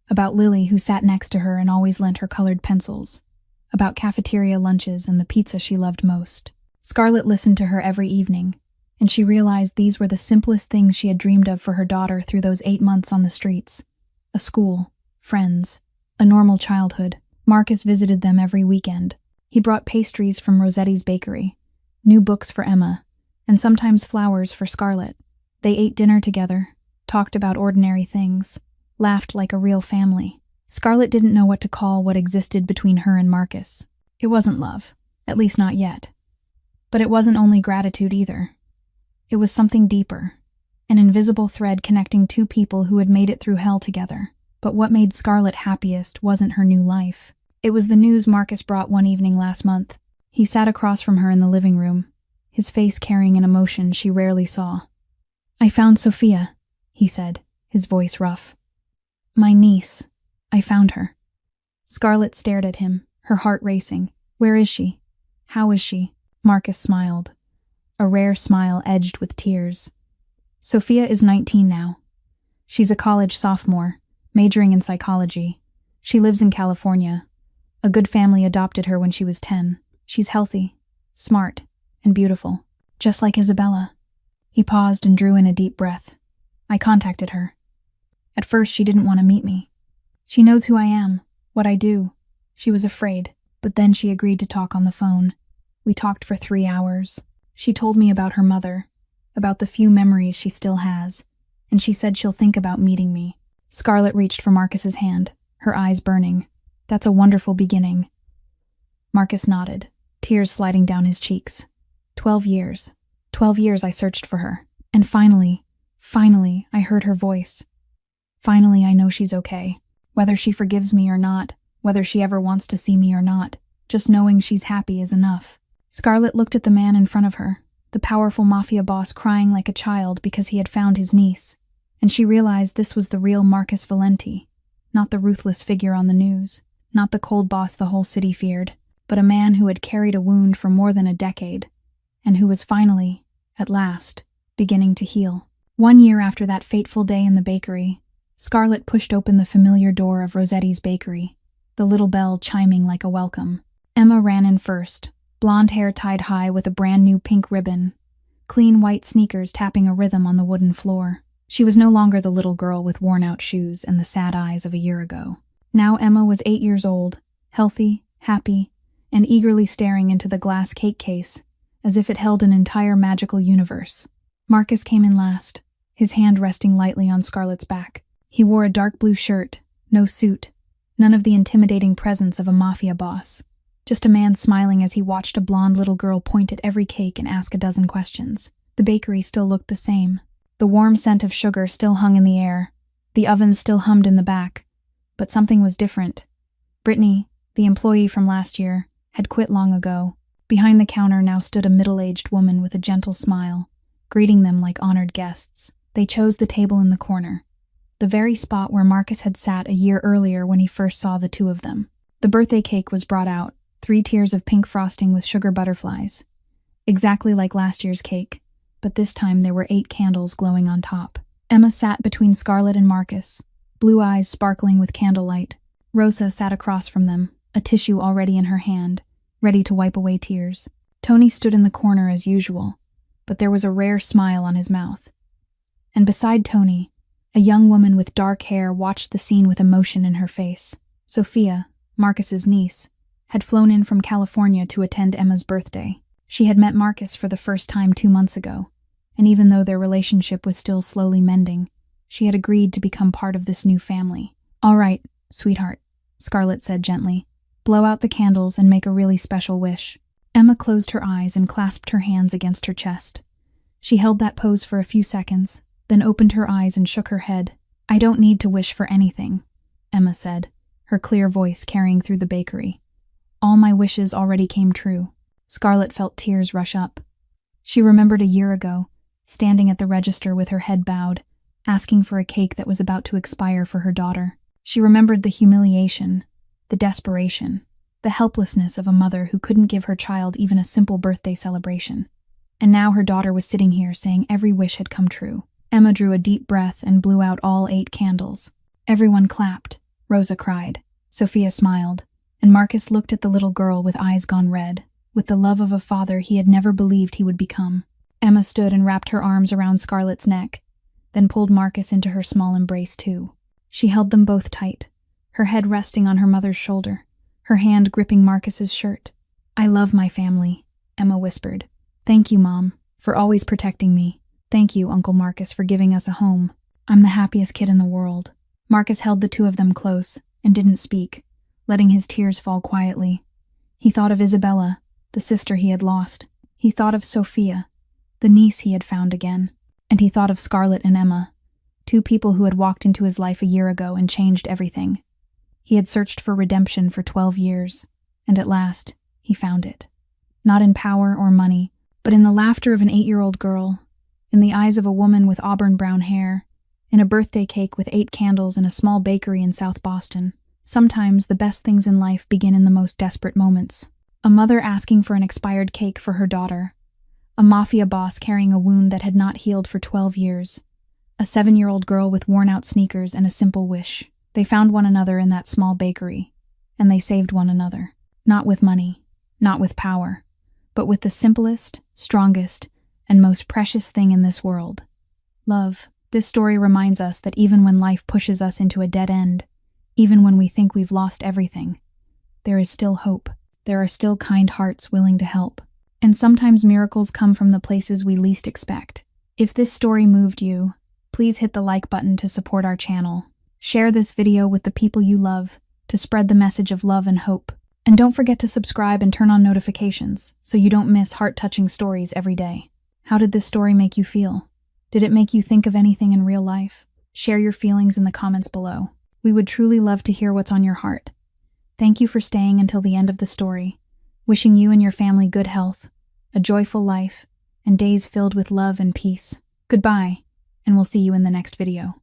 about Lily who sat next to her and always lent her colored pencils, about cafeteria lunches and the pizza she loved most. Scarlett listened to her every evening, and she realized these were the simplest things she had dreamed of for her daughter through those 8 months on the streets. A school, friends, a normal childhood. Marcus visited them every weekend. He brought pastries from Rosetti's bakery, new books for Emma, and sometimes flowers for Scarlett. They ate dinner together, talked about ordinary things, laughed like a real family. Scarlett didn't know what to call what existed between her and Marcus. It wasn't love, at least not yet. But it wasn't only gratitude either. It was something deeper, an invisible thread connecting two people who had made it through hell together. But what made Scarlett happiest wasn't her new life. It was the news Marcus brought one evening last month. He sat across from her in the living room, his face carrying an emotion she rarely saw. "I found Sophia," he said, his voice rough. "My niece. I found her." Scarlett stared at him, her heart racing. "Where is she? How is she?" Marcus smiled, a rare smile edged with tears. "Sophia is 19 now. She's a college sophomore, majoring in psychology. She lives in California. A good family adopted her when she was 10. She's healthy, smart, and beautiful, just like Isabella." He paused and drew in a deep breath. "I contacted her. At first, she didn't want to meet me. She knows who I am, what I do. She was afraid, but then she agreed to talk on the phone. We talked for 3 hours. She told me about her mother, about the few memories she still has, and she said she'll think about meeting me." Scarlett reached for Marcus's hand, her eyes burning. "That's a wonderful beginning." Marcus nodded, tears sliding down his cheeks. 12 years. 12 years I searched for her. And finally, I heard her voice. Finally, I know she's okay. Whether she forgives me or not, whether she ever wants to see me or not, just knowing she's happy is enough. Scarlett looked at the man in front of her, the powerful mafia boss crying like a child because he had found his niece, and she realized this was the real Marcus Valenti, not the ruthless figure on the news, not the cold boss the whole city feared. but a man who had carried a wound for more than a decade, and who was finally, at last, beginning to heal. 1 year after that fateful day in the bakery, Scarlett pushed open the familiar door of Rosetti's bakery, the little bell chiming like a welcome. Emma ran in first, blonde hair tied high with a brand new pink ribbon, clean white sneakers tapping a rhythm on the wooden floor. She was no longer the little girl with worn-out shoes and the sad eyes of a year ago. Now Emma was 8 years old, healthy, happy, and eagerly staring into the glass cake case, as if it held an entire magical universe. Marcus came in last, his hand resting lightly on Scarlett's back. He wore a dark blue shirt, no suit, none of the intimidating presence of a Mafia boss. Just a man smiling as he watched a blonde little girl point at every cake and ask a dozen questions. The bakery still looked the same. The warm scent of sugar still hung in the air. The oven still hummed in the back. But something was different. Brittany, the employee from last year, had quit long ago. Behind the counter now stood a middle-aged woman with a gentle smile, greeting them like honored guests. They chose the table in the corner, the very spot where Marcus had sat a year earlier when he first saw the two of them. The birthday cake was brought out, 3 tiers of pink frosting with sugar butterflies. Exactly like last year's cake, but this time there were 8 candles glowing on top. Emma sat between Scarlett and Marcus, blue eyes sparkling with candlelight. Rosa sat across from them, a tissue already in her hand, ready to wipe away tears. Tony stood in the corner as usual, but there was a rare smile on his mouth. And beside Tony, a young woman with dark hair watched the scene with emotion in her face. Sophia, Marcus's niece, had flown in from California to attend Emma's birthday. She had met Marcus for the first time 2 months ago, and even though their relationship was still slowly mending, she had agreed to become part of this new family. "All right, sweetheart," Scarlett said gently. "Blow out the candles and make a really special wish." Emma closed her eyes and clasped her hands against her chest. She held that pose for a few seconds, then opened her eyes and shook her head. "I don't need to wish for anything," Emma said, her clear voice carrying through the bakery. "All my wishes already came true." Scarlett felt tears rush up. She remembered a year ago, standing at the register with her head bowed, asking for a cake that was about to expire for her daughter. She remembered the humiliation, the desperation, the helplessness of a mother who couldn't give her child even a simple birthday celebration. And now her daughter was sitting here saying every wish had come true. Emma drew a deep breath and blew out all 8 candles. Everyone clapped. Rosa cried. Sophia smiled. And Marcus looked at the little girl with eyes gone red, with the love of a father he had never believed he would become. Emma stood and wrapped her arms around Scarlett's neck, then pulled Marcus into her small embrace too. She held them both tight, her head resting on her mother's shoulder, her hand gripping Marcus's shirt. "I love my family," Emma whispered. "Thank you, Mom, for always protecting me. Thank you, Uncle Marcus, for giving us a home. I'm the happiest kid in the world." Marcus held the two of them close and didn't speak, letting his tears fall quietly. He thought of Isabella, the sister he had lost. He thought of Sophia, the niece he had found again. And he thought of Scarlett and Emma, 2 people who had walked into his life a year ago and changed everything. He had searched for redemption for 12 years, and at last, he found it. Not in power or money, but in the laughter of an 8-year-old girl, in the eyes of a woman with auburn brown hair, in a birthday cake with 8 candles in a small bakery in South Boston. Sometimes the best things in life begin in the most desperate moments. A mother asking for an expired cake for her daughter. A Mafia boss carrying a wound that had not healed for 12 years. A 7-year-old girl with worn-out sneakers and a simple wish. They found one another in that small bakery, and they saved one another. Not with money, not with power, but with the simplest, strongest, and most precious thing in this world. Love. This story reminds us that even when life pushes us into a dead end, even when we think we've lost everything, there is still hope. There are still kind hearts willing to help. And sometimes miracles come from the places we least expect. If this story moved you, please hit the like button to support our channel. Share this video with the people you love to spread the message of love and hope. And don't forget to subscribe and turn on notifications so you don't miss heart-touching stories every day. How did this story make you feel? Did it make you think of anything in real life? Share your feelings in the comments below. We would truly love to hear what's on your heart. Thank you for staying until the end of the story. Wishing you and your family good health, a joyful life, and days filled with love and peace. Goodbye, and we'll see you in the next video.